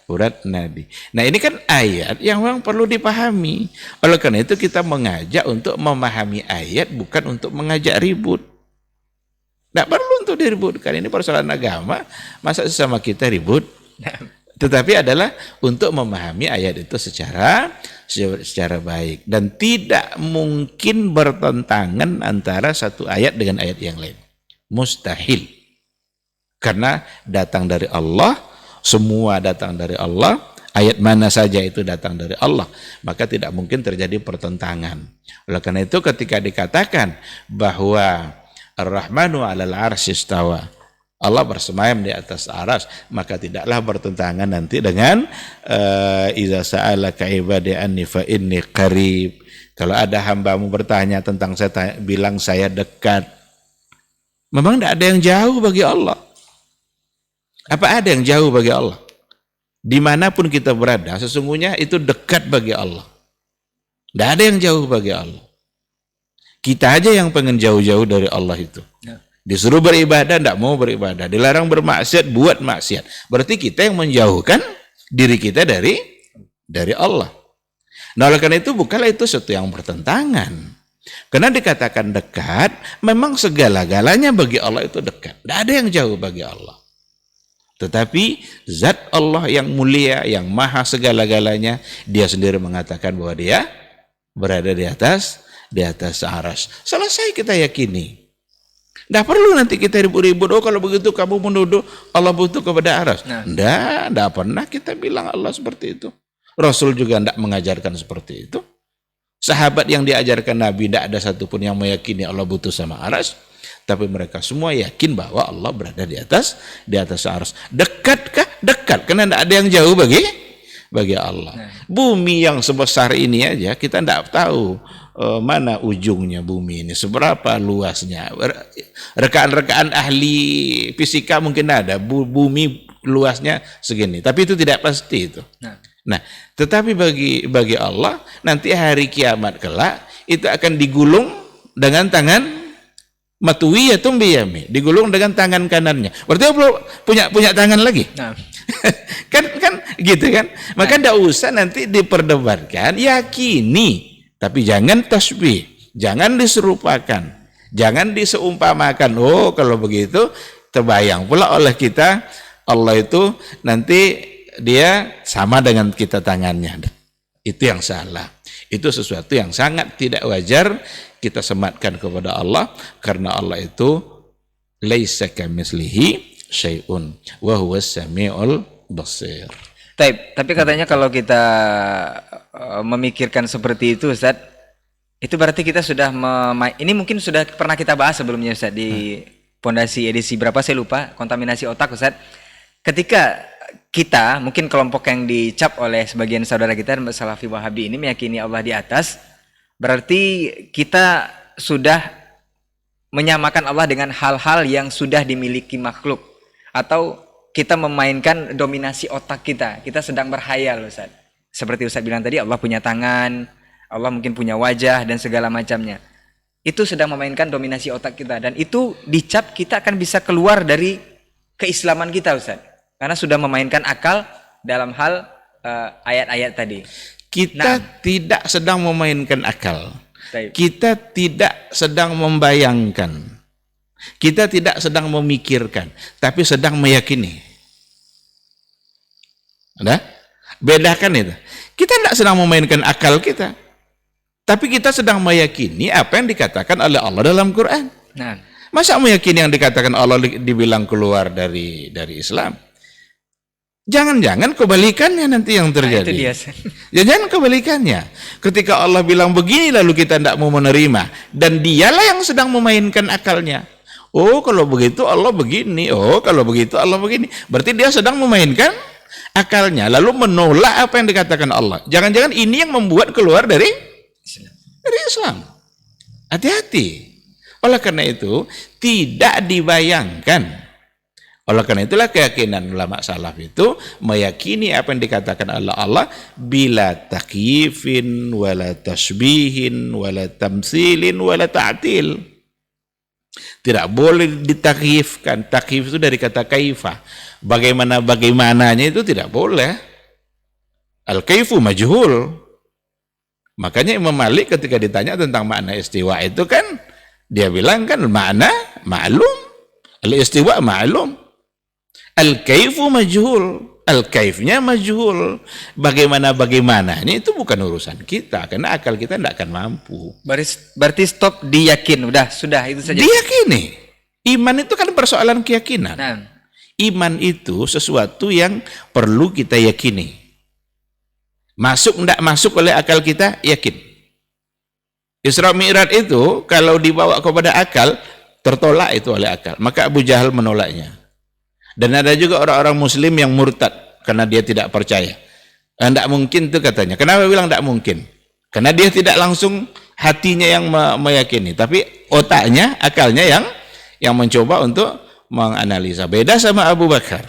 urat nadi. Nah, ini kan ayat yang memang perlu dipahami. Oleh karena itu kita mengajak untuk memahami ayat, bukan untuk mengajak ribut. Tidak perlu untuk diributkan. Ini persoalan agama, masa sesama kita ribut? Tetapi adalah untuk memahami ayat itu secara baik, dan tidak mungkin bertentangan antara satu ayat dengan ayat yang lain. Mustahil. Karena datang dari Allah, semua datang dari Allah, ayat mana saja itu datang dari Allah, maka tidak mungkin terjadi pertentangan. Oleh karena itu ketika dikatakan bahwa Ar-Rahmanu 'alal 'arsy istawa, Allah bersemayam di atas aras, maka tidaklah bertentangan nanti dengan iza sa'alaka ibadi anni fa inni qarib. Kalau ada hambamu bertanya tentang saya, bilang saya dekat. Memang tidak ada yang jauh bagi Allah. Apa ada yang jauh bagi Allah? Dimanapun kita berada, sesungguhnya itu dekat bagi Allah. Tidak ada yang jauh bagi Allah. Kita aja yang pengen jauh-jauh dari Allah itu. Disuruh beribadah, tidak mau beribadah. Dilarang bermaksiat, buat maksiat. Berarti kita yang menjauhkan diri kita dari Allah. Nah, oleh karena itu bukanlah itu sesuatu yang bertentangan. Karena dikatakan dekat, memang segala-galanya bagi Allah itu dekat. Tidak ada yang jauh bagi Allah. Tetapi zat Allah yang mulia, yang maha segala-galanya, dia sendiri mengatakan bahwa dia berada di atas aras. Selesai kita yakini. Tidak perlu nanti kita ribut-ribut, kalau begitu kamu menuduh Allah butuh kepada aras. Tidak pernah kita bilang Allah seperti itu. Rasul juga tidak mengajarkan seperti itu. Sahabat yang diajarkan Nabi, tidak ada satupun yang meyakini Allah butuh sama aras. Tapi mereka semua yakin bahwa Allah berada di atas aras. Dekatkah? Dekat. Karena tidak ada yang jauh bagi bagi Allah. Bumi yang sebesar ini aja kita tidak tahu mana ujungnya bumi ini, seberapa luasnya. Rekaan-rekaan ahli fisika mungkin ada bumi luasnya segini, tapi itu tidak pasti itu. Nah, tetapi bagi Allah nanti hari kiamat kelak itu akan digulung dengan tangan matwiyatun biyami, digulung dengan tangan kanannya. Berarti punya tangan lagi. kan gitu kan. Maka tidak usah nanti diperdebatkan, yakini, tapi jangan tasbih, jangan diserupakan, jangan diseumpamakan. Oh, kalau begitu terbayang pula oleh kita Allah itu nanti dia sama dengan kita tangannya. Itu yang salah. Itu sesuatu yang sangat tidak wajar kita sematkan kepada Allah, karena Allah itu laisa kamitslihi syai'un wa huwas samiul basir. Tapi katanya kalau kita memikirkan seperti itu, Ustaz, itu berarti kita sudah ini mungkin sudah pernah kita bahas sebelumnya, Ustaz, di Pondasi edisi berapa saya lupa, kontaminasi otak, Ustaz. Ketika kita, mungkin kelompok yang dicap oleh sebagian saudara kita Salafi Wahabi ini meyakini Allah di atas, berarti kita sudah menyamakan Allah dengan hal-hal yang sudah dimiliki makhluk, atau kita memainkan dominasi otak kita sedang berhayal, Ustaz. Seperti Ustaz bilang tadi, Allah punya tangan, Allah mungkin punya wajah dan segala macamnya. Itu sedang memainkan dominasi otak kita, dan itu dicap kita akan bisa keluar dari keislaman kita, Ustaz, karena sudah memainkan akal dalam hal ayat-ayat tadi. Kita tidak sedang memainkan akal. Baik. Kita tidak sedang membayangkan. Kita tidak sedang memikirkan, tapi sedang meyakini. Ada? Bedakan itu. Kita tidak sedang memainkan akal kita, tapi kita sedang meyakini apa yang dikatakan oleh Allah dalam Quran. Nah, masa meyakini yang dikatakan Allah dibilang keluar dari Islam? Jangan-jangan kebalikannya nanti yang terjadi. Itu dia. Ya, jangan kebalikannya. Ketika Allah bilang begini lalu kita tidak mau menerima, dan dialah yang sedang memainkan akalnya. Oh, kalau begitu Allah begini. Oh, kalau begitu Allah begini. Berarti dia sedang memainkan akalnya lalu menolak apa yang dikatakan Allah. Jangan-jangan ini yang membuat keluar dari Islam. Hati-hati. Oleh karena itu tidak dibayangkan. Oleh karena itulah keyakinan ulama salaf itu meyakini apa yang dikatakan Allah bila takyifin wala tasbihin wala tamsilin wala ta'til. Tidak boleh ditakyifkan. Takyif itu dari kata kaifa. Bagaimananya itu tidak boleh. Al-kaifu majhul. Makanya Imam Malik ketika ditanya tentang makna istiwa itu kan dia bilang kan makna ma'lum. Al-istiwa ma'lum. Al-kaifu majhul, al-kaifnya majhul. Bagaimana-bagaimananya itu bukan urusan kita, karena akal kita tidak akan mampu. Berarti stop diyakin, sudah itu saja. Diyakini. Iman itu kan persoalan keyakinan. Nah. Iman itu sesuatu yang perlu kita yakini. Masuk tidak masuk oleh akal kita, yakin. Isra Mi'raj itu kalau dibawa kepada akal, tertolak itu oleh akal. Maka Abu Jahal menolaknya. Dan ada juga orang-orang muslim yang murtad karena dia tidak percaya. Tidak mungkin itu katanya. Kenapa bilang tidak mungkin? Karena dia tidak langsung hatinya yang meyakini, tapi otaknya, akalnya yang mencoba untuk menganalisa. Beda sama Abu Bakar.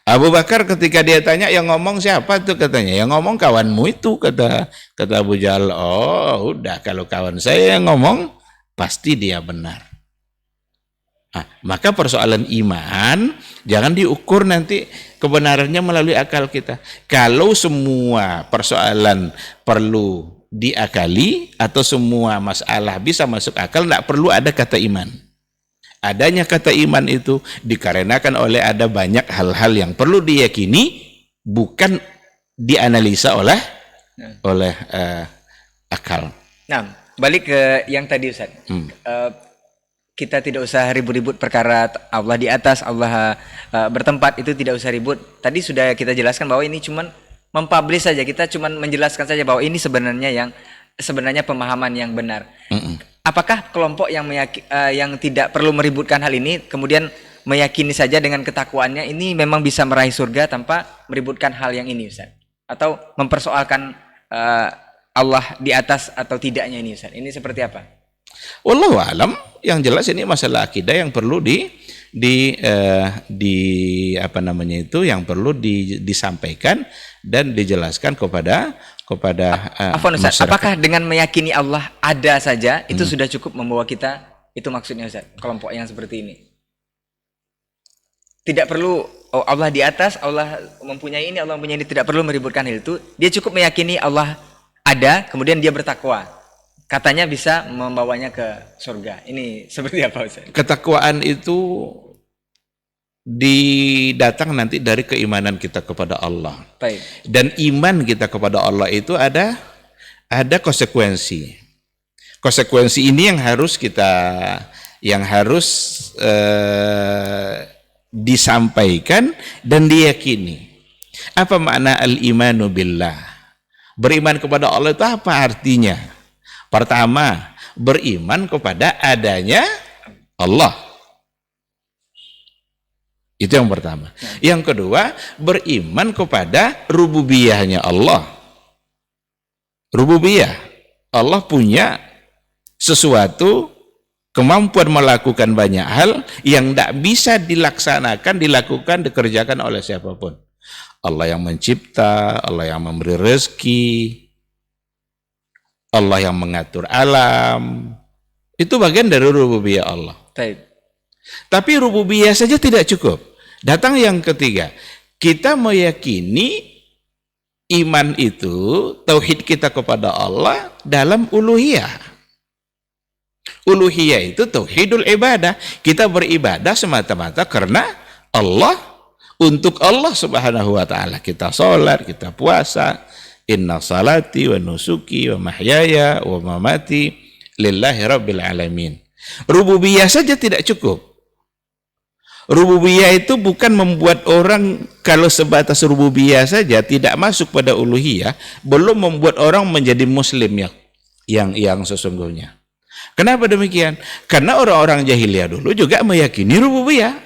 Abu Bakar ketika dia tanya, yang ngomong siapa tuh katanya? Yang ngomong kawanmu itu, kata Abu Jahal. Oh, udah, kalau kawan saya yang ngomong pasti dia benar. Nah, maka persoalan iman jangan diukur nanti kebenarannya melalui akal kita. Kalau semua persoalan perlu diakali atau semua masalah bisa masuk akal, tidak perlu ada kata iman. Adanya kata iman itu dikarenakan oleh ada banyak hal-hal yang perlu diyakini, bukan dianalisa oleh akal. Nah, balik ke yang tadi, Ustaz. Kita tidak usah ribut-ribut perkara Allah di atas, Allah bertempat, itu tidak usah ribut. Tadi sudah kita jelaskan bahwa ini cuman mempublish saja, kita cuman menjelaskan saja bahwa ini sebenarnya pemahaman yang benar. Apakah kelompok yang tidak perlu meributkan hal ini kemudian meyakini saja dengan ketakwaannya ini memang bisa meraih surga tanpa meributkan hal yang ini, Ustaz? atau mempersoalkan Allah di atas atau tidaknya ini Ustaz. Ini seperti apa? Wallahu alam, yang jelas ini masalah akidah yang perlu apa namanya itu, yang perlu disampaikan dan dijelaskan kepada Afwan Ustaz, masyarakat. apakah dengan meyakini Allah ada saja itu sudah cukup membawa kita, itu maksudnya Ustaz, kelompok yang seperti ini? Tidak perlu Allah di atas, Allah mempunyai ini, Allah mempunyai ini, tidak perlu meributkan hal itu. Dia cukup meyakini Allah ada, kemudian dia bertakwa. Katanya bisa membawanya ke surga. Ini seperti apa Ustaz? Ketakwaan itu datang nanti dari keimanan kita kepada Allah. Baik. Dan iman kita kepada Allah itu ada konsekuensi. Konsekuensi ini yang harus disampaikan dan diyakini. Apa makna al-imanu billah? Beriman kepada Allah itu apa artinya? Pertama, beriman kepada adanya Allah. Itu yang pertama. Yang kedua, beriman kepada rububiyahnya Allah. Rububiyah. Allah punya sesuatu, kemampuan melakukan banyak hal yang tidak bisa dilakukan, dikerjakan oleh siapapun. Allah yang mencipta, Allah yang memberi rezeki, Allah yang mengatur alam. Itu bagian dari rububiyah Allah. Baik. Tapi rububiyah saja tidak cukup. Datang yang ketiga, kita meyakini iman itu, tauhid kita kepada Allah dalam uluhiyah. Uluhiyah itu tauhidul ibadah. Kita beribadah semata-mata karena Allah, untuk Allah subhanahu wa ta'ala. Kita sholat, kita puasa. Inna salati wa nusuki wa mahyaya wa mamati lillahi rabbil alamin. Rububiyah saja tidak cukup. Rububiyah itu bukan membuat orang, kalau sebatas rububiyah saja tidak masuk pada uluhiyah, belum membuat orang menjadi muslim yang sesungguhnya. Kenapa demikian? Karena orang-orang jahiliyah dulu juga meyakini rububiyah.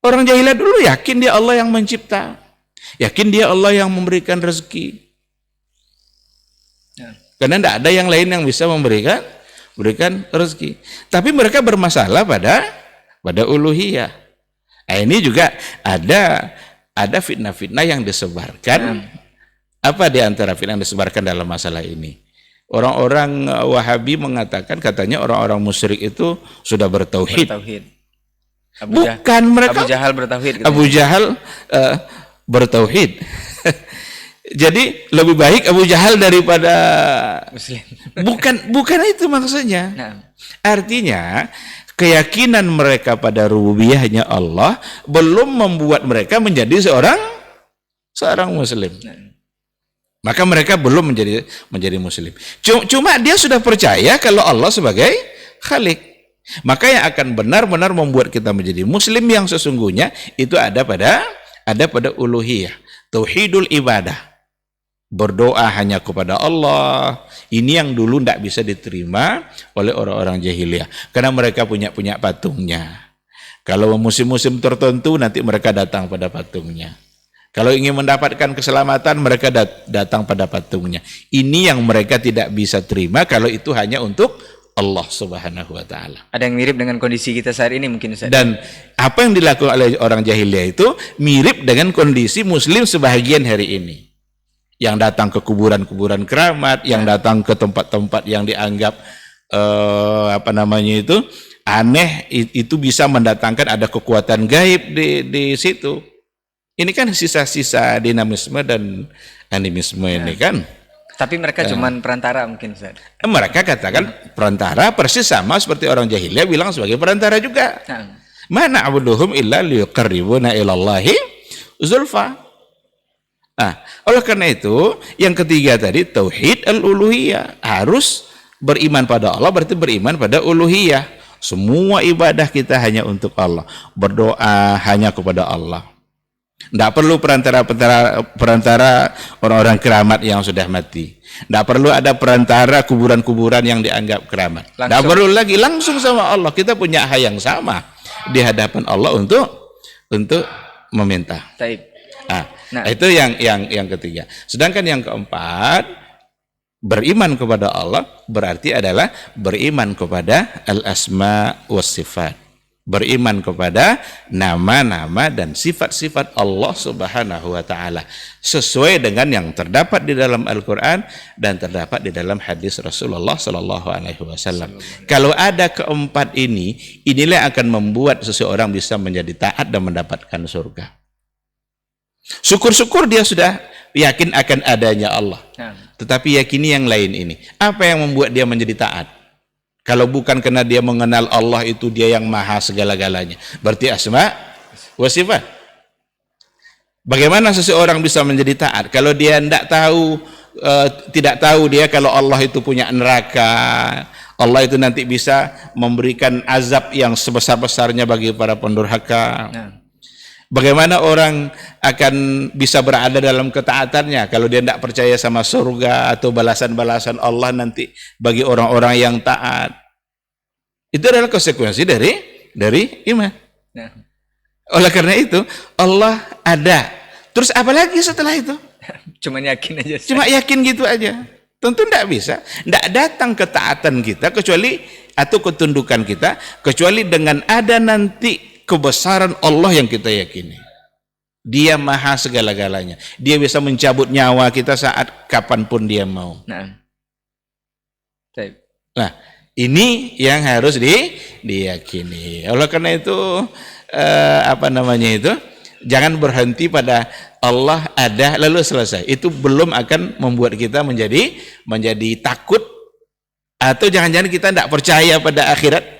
Orang jahiliyah dulu yakin dia Allah yang mencipta, yakin dia Allah yang memberikan rezeki. Karena tidak ada yang lain yang bisa memberikan rezeki. Tapi mereka bermasalah pada uluhiyah. Nah, ini juga ada fitnah-fitnah yang disebarkan. Apa di antara fitnah yang disebarkan dalam masalah ini? Orang-orang Wahabi mengatakan, katanya orang-orang musyrik itu sudah bertauhid. Bukan, mereka Abu Jahal bertauhid. Abu Jahal bertauhid. Jadi lebih baik Abu Jahal daripada Muslim. Bukan itu maksudnya. Nah. Artinya keyakinan mereka pada rububiyahnya Allah belum membuat mereka menjadi seorang muslim. Maka mereka belum menjadi muslim. Cuma dia sudah percaya kalau Allah sebagai Khalik. Maka yang akan benar-benar membuat kita menjadi muslim yang sesungguhnya itu ada pada uluhiyah, tauhidul ibadah. Berdoa hanya kepada Allah. Ini yang dulu tidak bisa diterima oleh orang-orang jahiliyah karena mereka punya patungnya. Kalau musim-musim tertentu nanti mereka datang pada patungnya. Kalau ingin mendapatkan keselamatan mereka datang pada patungnya. Ini yang mereka tidak bisa terima kalau itu hanya untuk Allah subhanahu wa ta'ala. Ada yang mirip dengan kondisi kita saat ini mungkin Ustaz. Dan apa yang dilakukan oleh orang jahiliyah itu mirip dengan kondisi muslim sebahagian hari ini. Yang datang ke kuburan-kuburan keramat, yang datang ke tempat-tempat yang dianggap aneh, itu bisa mendatangkan ada kekuatan gaib di situ. Ini kan sisa-sisa dinamisme dan animisme ini kan. Tapi mereka cuman perantara mungkin Ustaz. Mereka katakan perantara persis sama seperti orang jahiliyah bilang sebagai perantara juga. Mana abuduhum illa liyuqarribuna ilallahi zulfa. Nah, oleh karena itu yang ketiga tadi tauhid al-uluhiyah, harus beriman pada Allah berarti beriman pada uluhiyah. Semua ibadah kita hanya untuk Allah, berdoa hanya kepada Allah. Tidak perlu perantara orang-orang keramat yang sudah mati. Tidak perlu ada perantara kuburan-kuburan yang dianggap keramat. Tidak perlu lagi, langsung sama Allah. Kita punya hak yang sama di hadapan Allah untuk meminta. Taib. Nah, Nah. Itu yang ketiga. Sedangkan yang keempat, beriman kepada Allah berarti adalah beriman kepada al-asma was sifat. Beriman kepada nama-nama dan sifat-sifat Allah Subhanahu wa taala sesuai dengan yang terdapat di dalam Al-Qur'an dan terdapat di dalam hadis Rasulullah sallallahu alaihi wasallam. Kalau ada keempat ini, inilah yang akan membuat seseorang bisa menjadi taat dan mendapatkan surga. Syukur-syukur dia sudah yakin akan adanya Allah. Tetapi yakini yang lain ini. Apa yang membuat dia menjadi taat? Kalau bukan karena dia mengenal Allah itu dia yang maha segala-galanya. Berarti asma wa sifat. Bagaimana seseorang bisa menjadi taat? Kalau dia tidak tahu dia kalau Allah itu punya neraka, Allah itu nanti bisa memberikan azab yang sebesar-besarnya bagi para pendurhaka. Bagaimana orang akan bisa berada dalam ketaatannya kalau dia tidak percaya sama surga atau balasan-balasan Allah nanti bagi orang-orang yang taat? Itu adalah konsekuensi dari iman. Oleh karena itu Allah ada. Terus apa lagi setelah itu? Cuma yakin aja. Cuma yakin gitu aja. Tentu tidak bisa. Tidak datang ketaatan kita kecuali atau ketundukan kita kecuali dengan ada nanti kebesaran Allah yang kita yakini. Dia maha segala-galanya. Dia bisa mencabut nyawa kita saat kapanpun dia mau. Nah, ini yang harus diyakini. Oleh karena itu, jangan berhenti pada Allah ada lalu selesai. Itu belum akan membuat kita menjadi takut, atau jangan-jangan kita tidak percaya pada akhirat.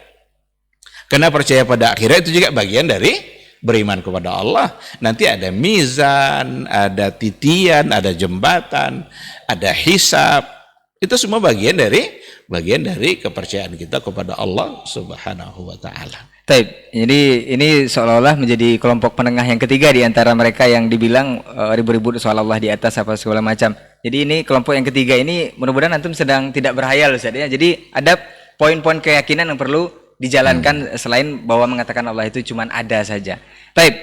Karena percaya pada akhirat itu juga bagian dari beriman kepada Allah. Nanti ada mizan, ada titian, ada jembatan, ada hisab. Itu semua bagian dari kepercayaan kita kepada Allah Subhanahu wa taala. Taib. Jadi ini seolah-olah menjadi kelompok penengah yang ketiga di antara mereka yang dibilang ribut-ribut soal Allah di atas apa segala macam. Jadi ini kelompok yang ketiga ini mudah-mudahan antum sedang tidak berhayal Ustaz ya. Jadi ada poin-poin keyakinan yang perlu dijalankan selain bahwa mengatakan Allah itu cuma ada saja. Baik.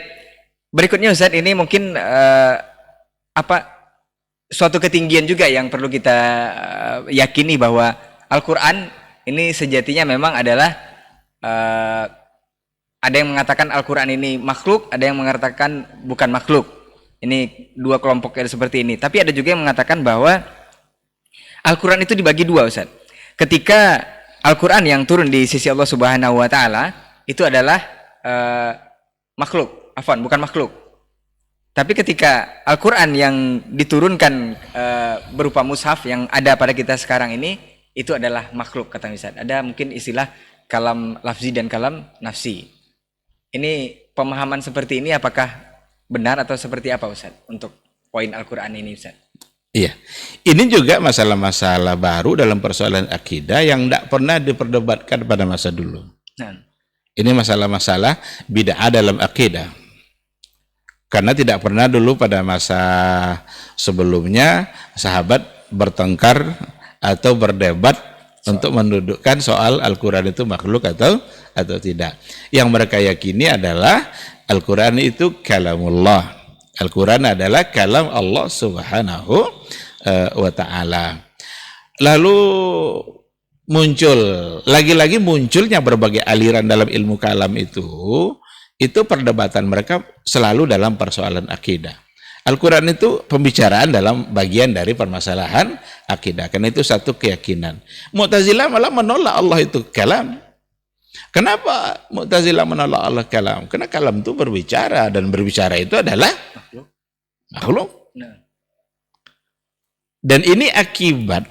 Berikutnya Ustaz, ini mungkin suatu ketinggian juga yang perlu kita yakini bahwa Al-Qur'an ini sejatinya memang adalah ada yang mengatakan Al-Qur'an ini makhluk, ada yang mengatakan bukan makhluk. Ini dua kelompok seperti ini. Tapi ada juga yang mengatakan bahwa Al-Qur'an itu dibagi dua Ustaz. Ketika Al-Quran yang turun di sisi Allah Subhanahu wa Ta'ala itu adalah makhluk, bukan makhluk. Tapi ketika Al-Quran yang diturunkan berupa mushaf yang ada pada kita sekarang ini, itu adalah makhluk, kata Ustaz. Ada mungkin istilah kalam lafzi dan kalam nafsi. Ini pemahaman seperti ini apakah benar atau seperti apa Ustaz untuk poin Al-Quran ini Ustaz? Iya, ini juga masalah-masalah baru dalam persoalan akidah yang tidak pernah diperdebatkan pada masa dulu. Ini masalah-masalah bid'ah dalam akidah. Karena tidak pernah dulu pada masa sebelumnya sahabat bertengkar atau berdebat untuk mendudukkan soal Al-Quran itu makhluk atau tidak. Yang mereka yakini adalah Al-Quran itu kalamullah. Al-Quran adalah kalam Allah Subhanahu wa ta'ala. Lalu muncul, lagi-lagi munculnya berbagai aliran dalam ilmu kalam itu perdebatan mereka selalu dalam persoalan akidah. Al-Quran itu pembicaraan dalam bagian dari permasalahan akidah. Karena itu satu keyakinan. Mu'tazilah malah menolak Allah itu kalam. Kenapa Mu'tazilah menolak Allah kalam? Karena kalam itu berbicara, dan berbicara itu adalah makhluk. Dan ini akibat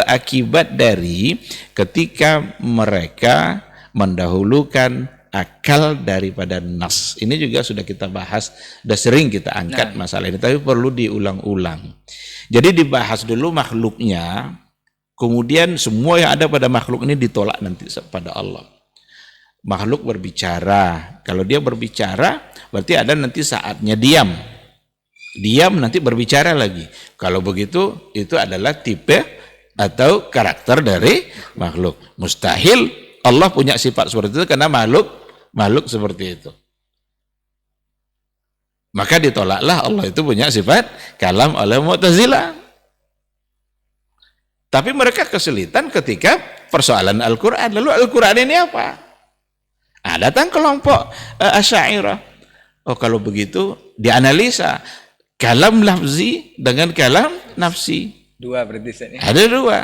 akibat dari ketika mereka mendahulukan akal daripada nas. Ini juga sudah kita bahas, sudah sering kita angkat masalah ini, tapi perlu diulang-ulang. Jadi dibahas dulu makhluknya, kemudian semua yang ada pada makhluk ini ditolak nanti pada Allah. Makhluk berbicara, kalau dia berbicara berarti ada nanti saatnya diam. Diam nanti berbicara lagi. Kalau begitu itu adalah tipe atau karakter dari makhluk. Mustahil Allah punya sifat seperti itu karena makhluk seperti itu. Maka ditolaklah Allah itu punya sifat kalam oleh Mu'tazilah. Tapi mereka kesulitan ketika persoalan Al-Quran. Lalu Al-Quran ini apa? Datang kelompok Asy'ariyah. Oh, kalau begitu dianalisa kalam lafzi dengan kalam nafsi. Dua berarti Ustaz, ya? Ada dua.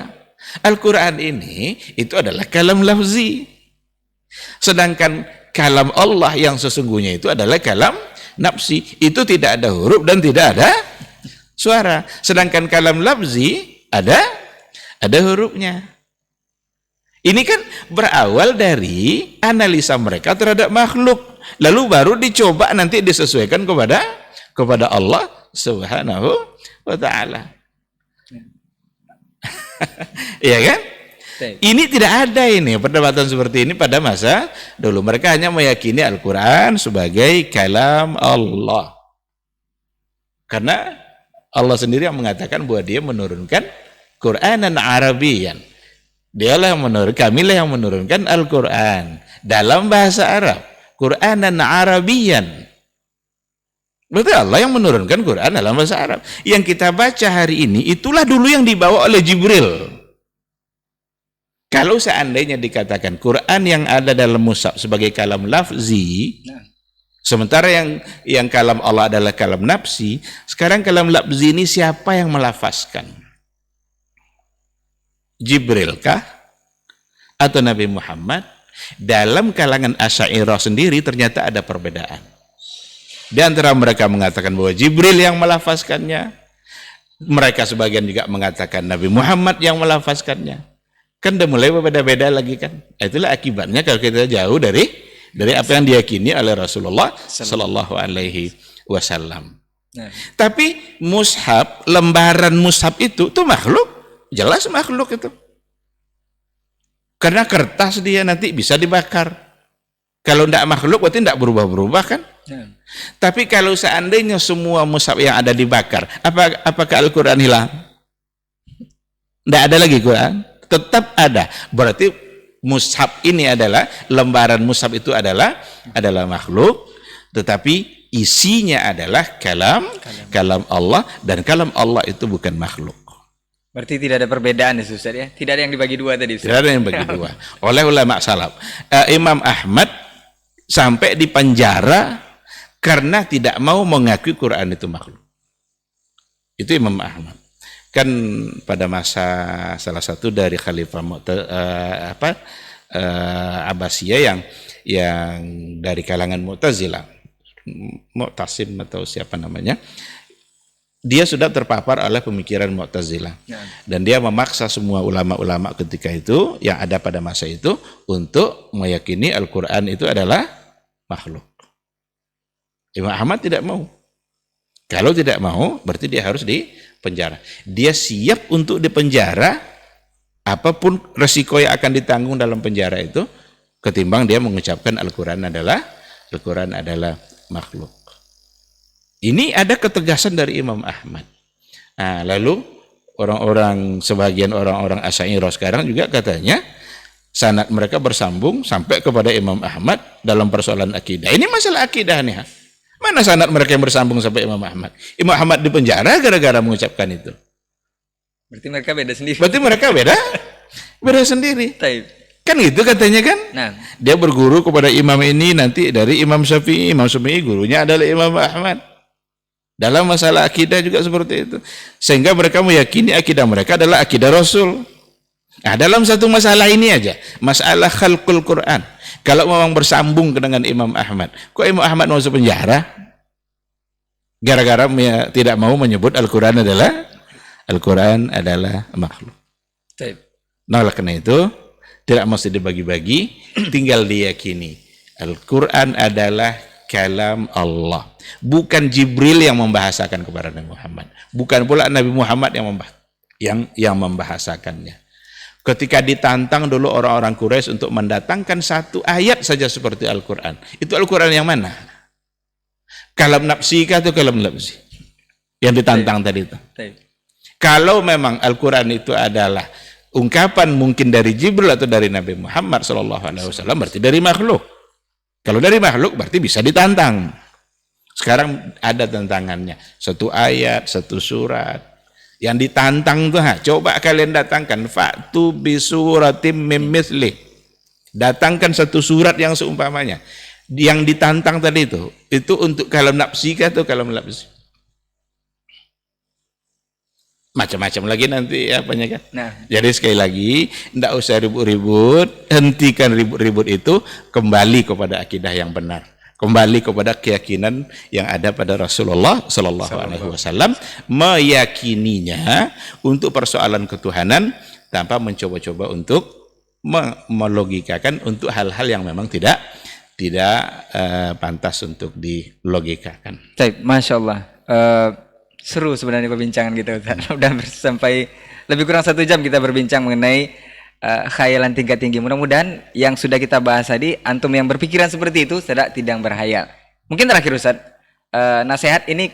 Al-Quran ini itu adalah kalam lafzi. Sedangkan kalam Allah yang sesungguhnya itu adalah kalam nafsi. Itu tidak ada huruf dan tidak ada suara. Sedangkan kalam lafzi ada hurufnya. Ini kan berawal dari analisa mereka terhadap makhluk. Lalu baru dicoba nanti disesuaikan kepada Allah Subhanahu wa ta'ala. Iya kan? Ini tidak ada ini perdebatan seperti ini pada masa dulu. Mereka hanya meyakini Al-Quran sebagai kalam Allah. Karena Allah sendiri yang mengatakan bahwa dia menurunkan Qur'anan Arabiyan. Dialah yang kamilah yang menurunkan Al-Quran dalam bahasa Arab. Qur'anan Arabiyan. Berarti Allah yang menurunkan Quran dalam bahasa Arab. Yang kita baca hari ini itulah dulu yang dibawa oleh Jibril. Kalau seandainya dikatakan Quran yang ada dalam mushaf sebagai kalam lafzi, sementara yang kalam Allah adalah kalam nafsi, sekarang kalam lafzi ini siapa yang melafazkan? Jibril kah? Atau Nabi Muhammad? Dalam kalangan Asy'ariyah sendiri ternyata ada perbedaan. Di antara mereka mengatakan bahwa Jibril yang melafazkannya, mereka sebagian juga mengatakan Nabi Muhammad yang melafazkannya. Kan udah mulai berbeda-beda lagi kan. Itulah akibatnya kalau kita jauh dari apa yang diyakini oleh Rasulullah Sallallahu Alaihi Wasallam. Tapi mushaf, lembaran mushaf itu tuh makhluk, jelas makhluk itu. Karena kertas dia nanti bisa dibakar. Kalau tidak makhluk berarti tidak berubah-berubah kan? Tapi kalau seandainya semua mushaf yang ada dibakar, apakah Al-Quran hilang? Tidak ada lagi Quran? Tetap ada. Berarti mushaf ini adalah, lembaran mushaf itu adalah makhluk, tetapi isinya adalah kalam Allah, dan kalam Allah itu bukan makhluk. Berarti tidak ada perbedaan ya Ustaz, ya? Tidak ada yang dibagi dua tadi Ustaz. Tidak ada yang bagi dua. Oleh ulama salaf. Imam Ahmad sampai di penjara karena tidak mau mengakui Quran itu makhluk. Itu Imam Ahmad. Kan pada masa salah satu dari Khalifah Abbasiyah yang dari kalangan Mu'tazilah, Mu'tasim atau siapa namanya, dia sudah terpapar oleh pemikiran Mu'tazilah. Dan dia memaksa semua ulama-ulama ketika itu yang ada pada masa itu untuk meyakini Al-Quran itu adalah makhluk. Imam Ahmad tidak mau. Kalau tidak mau, berarti dia harus dipenjara. Dia siap untuk dipenjara, apapun resiko yang akan ditanggung dalam penjara itu, ketimbang dia mengucapkan Al-Quran adalah makhluk. Ini ada ketegasan dari Imam Ahmad. Nah, lalu sebagian orang-orang Asy'ariyah sekarang juga katanya sanad mereka bersambung sampai kepada Imam Ahmad dalam persoalan akidah. Ini masalah akidah nih. Mana sanad mereka yang bersambung sampai Imam Ahmad? Imam Ahmad di penjara gara-gara mengucapkan itu. Berarti mereka beda sendiri. Berarti mereka beda sendiri. Kan gitu katanya kan? Nah, dia berguru kepada imam ini nanti dari Imam Syafi'i. Imam Syafi'i gurunya adalah Imam Ahmad. Dalam masalah akidah juga seperti itu. Sehingga mereka meyakini akidah mereka adalah akidah Rasul. Nah, dalam satu masalah ini aja, masalah khalqul Quran. Kalau memang bersambung dengan Imam Ahmad, kok Imam Ahmad masuk penjara? Gara-gara tidak mau menyebut Al-Quran adalah makhluk. Nah, oleh karena itu, tidak mesti dibagi-bagi, tinggal diyakini. Al-Quran adalah kalam Allah. Bukan Jibril yang membahasakan kepada Nabi Muhammad. Bukan pula Nabi Muhammad yang membahasakannya. Ketika ditantang dulu orang-orang Quraisy untuk mendatangkan satu ayat saja seperti Al-Quran. Itu Al-Quran yang mana? Kalam nafsi atau kalam lafzi? Yang ditantang tadi itu. Kalau memang Al-Quran itu adalah ungkapan mungkin dari Jibril atau dari Nabi Muhammad SAW, berarti dari makhluk. Kalau dari makhluk berarti bisa ditantang. Sekarang ada tantangannya. Satu ayat, satu surat. Yang ditantang tuh, coba kalian datangkan. Fa'tu bisuratim mim mithlih. Datangkan satu surat yang seumpamanya. Yang ditantang tadi itu untuk kalam nafsi atau kalam nafsi? Macam-macam lagi nanti apanya kan. Nah, Jadi sekali lagi, tidak usah ribut-ribut, hentikan ribut-ribut itu, kembali kepada akidah yang benar, kembali kepada keyakinan yang ada pada Rasulullah Sallallahu Alaihi Wasallam, meyakininya untuk persoalan ketuhanan tanpa mencoba-coba untuk melogikakan untuk hal-hal yang memang tidak pantas untuk dilogikakan. baik, Masya Allah. Seru sebenarnya perbincangan kita, Ustaz. Udah sampai lebih kurang 1 jam kita berbincang mengenai khayalan tingkat tinggi. Mudah-mudahan yang sudah kita bahas tadi, antum yang berpikiran seperti itu tidak berhayal. Mungkin terakhir Ustaz, nasihat ini,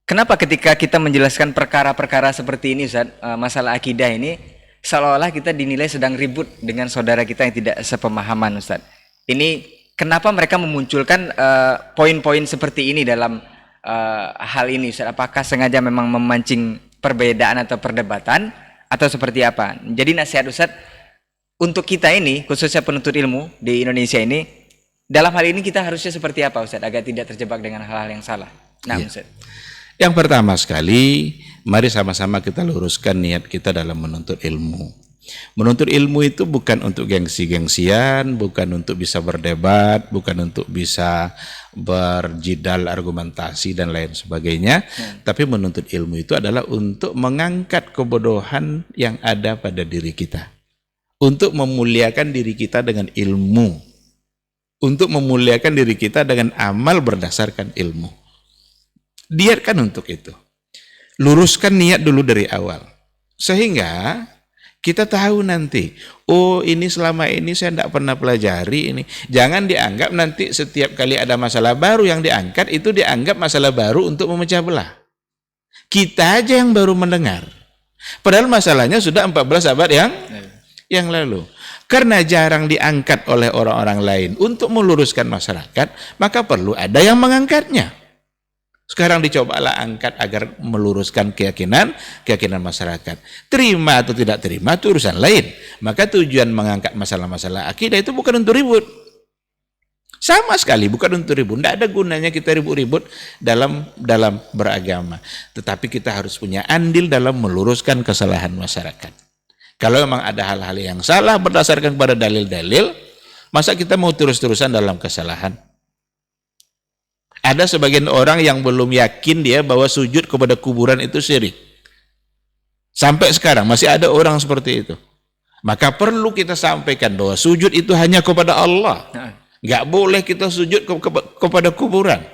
kenapa ketika kita menjelaskan perkara-perkara seperti ini Ustaz, masalah akidah ini, seolah-olah kita dinilai sedang ribut dengan saudara kita yang tidak sepemahaman Ustaz. Ini kenapa mereka memunculkan poin-poin seperti ini dalam hal ini Ustaz? Apakah sengaja memang memancing perbedaan atau perdebatan atau seperti apa? Jadi nasihat Ustaz untuk kita ini, khususnya penuntut ilmu di Indonesia ini, dalam hal ini kita harusnya seperti apa Ustaz agar tidak terjebak dengan hal-hal yang salah? Nah, Ustaz. Yang pertama sekali, mari sama-sama kita luruskan niat kita dalam menuntut ilmu. Menuntut ilmu itu bukan untuk gengsi-gengsian, bukan untuk bisa berdebat, bukan untuk bisa berjidal, argumentasi dan lain sebagainya. Tapi menuntut ilmu itu adalah untuk mengangkat kebodohan yang ada pada diri kita, untuk memuliakan diri kita dengan ilmu, untuk memuliakan diri kita dengan amal berdasarkan ilmu. Niatkan untuk itu. Luruskan niat dulu dari awal, sehingga kita tahu nanti, oh ini selama ini saya tidak pernah pelajari ini. Jangan dianggap nanti setiap kali ada masalah baru yang diangkat, itu dianggap masalah baru untuk memecah belah. Kita aja yang baru mendengar. Padahal masalahnya sudah 14 abad yang lalu. Karena jarang diangkat oleh orang-orang lain untuk meluruskan masyarakat, maka perlu ada yang mengangkatnya. Sekarang dicobalah angkat agar meluruskan keyakinan masyarakat. Terima atau tidak terima itu urusan lain. Maka tujuan mengangkat masalah-masalah akidah itu bukan untuk ribut. Sama sekali bukan untuk ribut. Tidak ada gunanya kita ribut-ribut dalam beragama. Tetapi kita harus punya andil dalam meluruskan kesalahan masyarakat. Kalau memang ada hal-hal yang salah berdasarkan pada dalil-dalil, masa kita mau terus-terusan dalam kesalahan? Ada sebagian orang yang belum yakin dia bahwa sujud kepada kuburan itu syirik. Sampai sekarang masih ada orang seperti itu. Maka perlu kita sampaikan bahwa sujud itu hanya kepada Allah. Nggak boleh kita sujud kepada kuburan.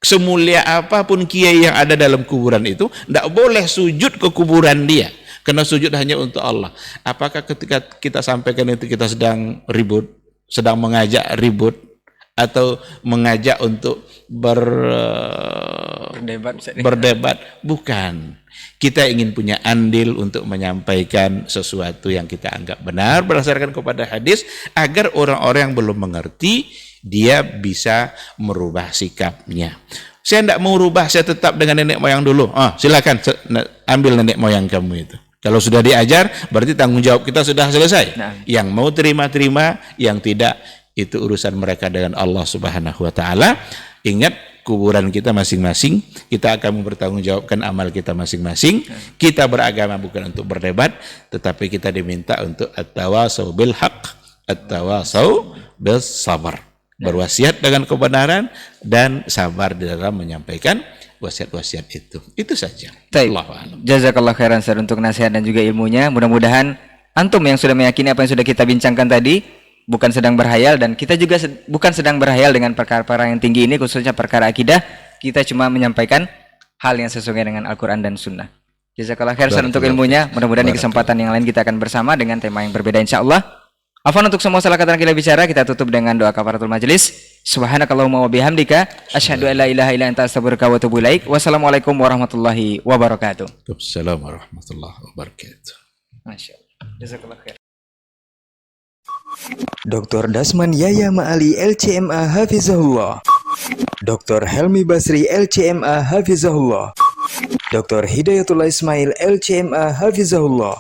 Semulia apapun kiai yang ada dalam kuburan itu, nggak boleh sujud ke kuburan dia. Karena sujud hanya untuk Allah. Apakah ketika kita sampaikan itu kita sedang ribut, sedang mengajak ribut, atau mengajak untuk berdebat? Bukan. Kita ingin punya andil untuk menyampaikan sesuatu yang kita anggap benar berdasarkan kepada hadis, agar orang-orang yang belum mengerti dia bisa merubah sikapnya. Saya tidak mau rubah, saya tetap dengan nenek moyang dulu. Silakan ambil nenek moyang kamu itu. Kalau sudah diajar, berarti tanggung jawab kita sudah selesai. Yang mau terima-terima, yang tidak, itu urusan mereka dengan Allah Subhanahu wa taala. Ingat, kuburan kita masing-masing, kita akan mempertanggungjawabkan amal kita masing-masing. Kita beragama bukan untuk berdebat, tetapi kita diminta untuk at-tawasau bil haq, at-tawasau bis sabar. Berwasiat dengan kebenaran dan sabar di dalam menyampaikan wasiat-wasiat itu. Itu saja. Jazakallah khairan Ustaz untuk nasihat dan juga ilmunya. Mudah-mudahan antum yang sudah meyakini apa yang sudah kita bincangkan tadi, bukan sedang berhayal, dan kita juga bukan sedang berhayal dengan perkara-perkara yang tinggi ini, khususnya perkara akidah. Kita cuma menyampaikan hal yang sesuai dengan Al-Quran dan Sunnah. Jazakallah khairan untuk ilmunya. Mudah-mudahan di kesempatan yang lain kita akan bersama dengan tema yang berbeda insyaAllah. Afwan untuk semua salah kata kita bicara, kita tutup dengan doa kafaratul majelis. Subhanakallahumma wa bihamdika asyhadu an la ilaha illa anta astaghfiruka wa atubu ilaik. Wassalamualaikum warahmatullahi wabarakatuh. Waalaikumsalam warahmatullahi wabarakatuh. Masyaallah. Jazakallah khair. Dr. Dasman Yaya Ma'ali LCMA Hafizahullah. Dr. Helmi Basri LCMA Hafizahullah, Dr. Hidayatullah Ismail LCMA Hafizahullah,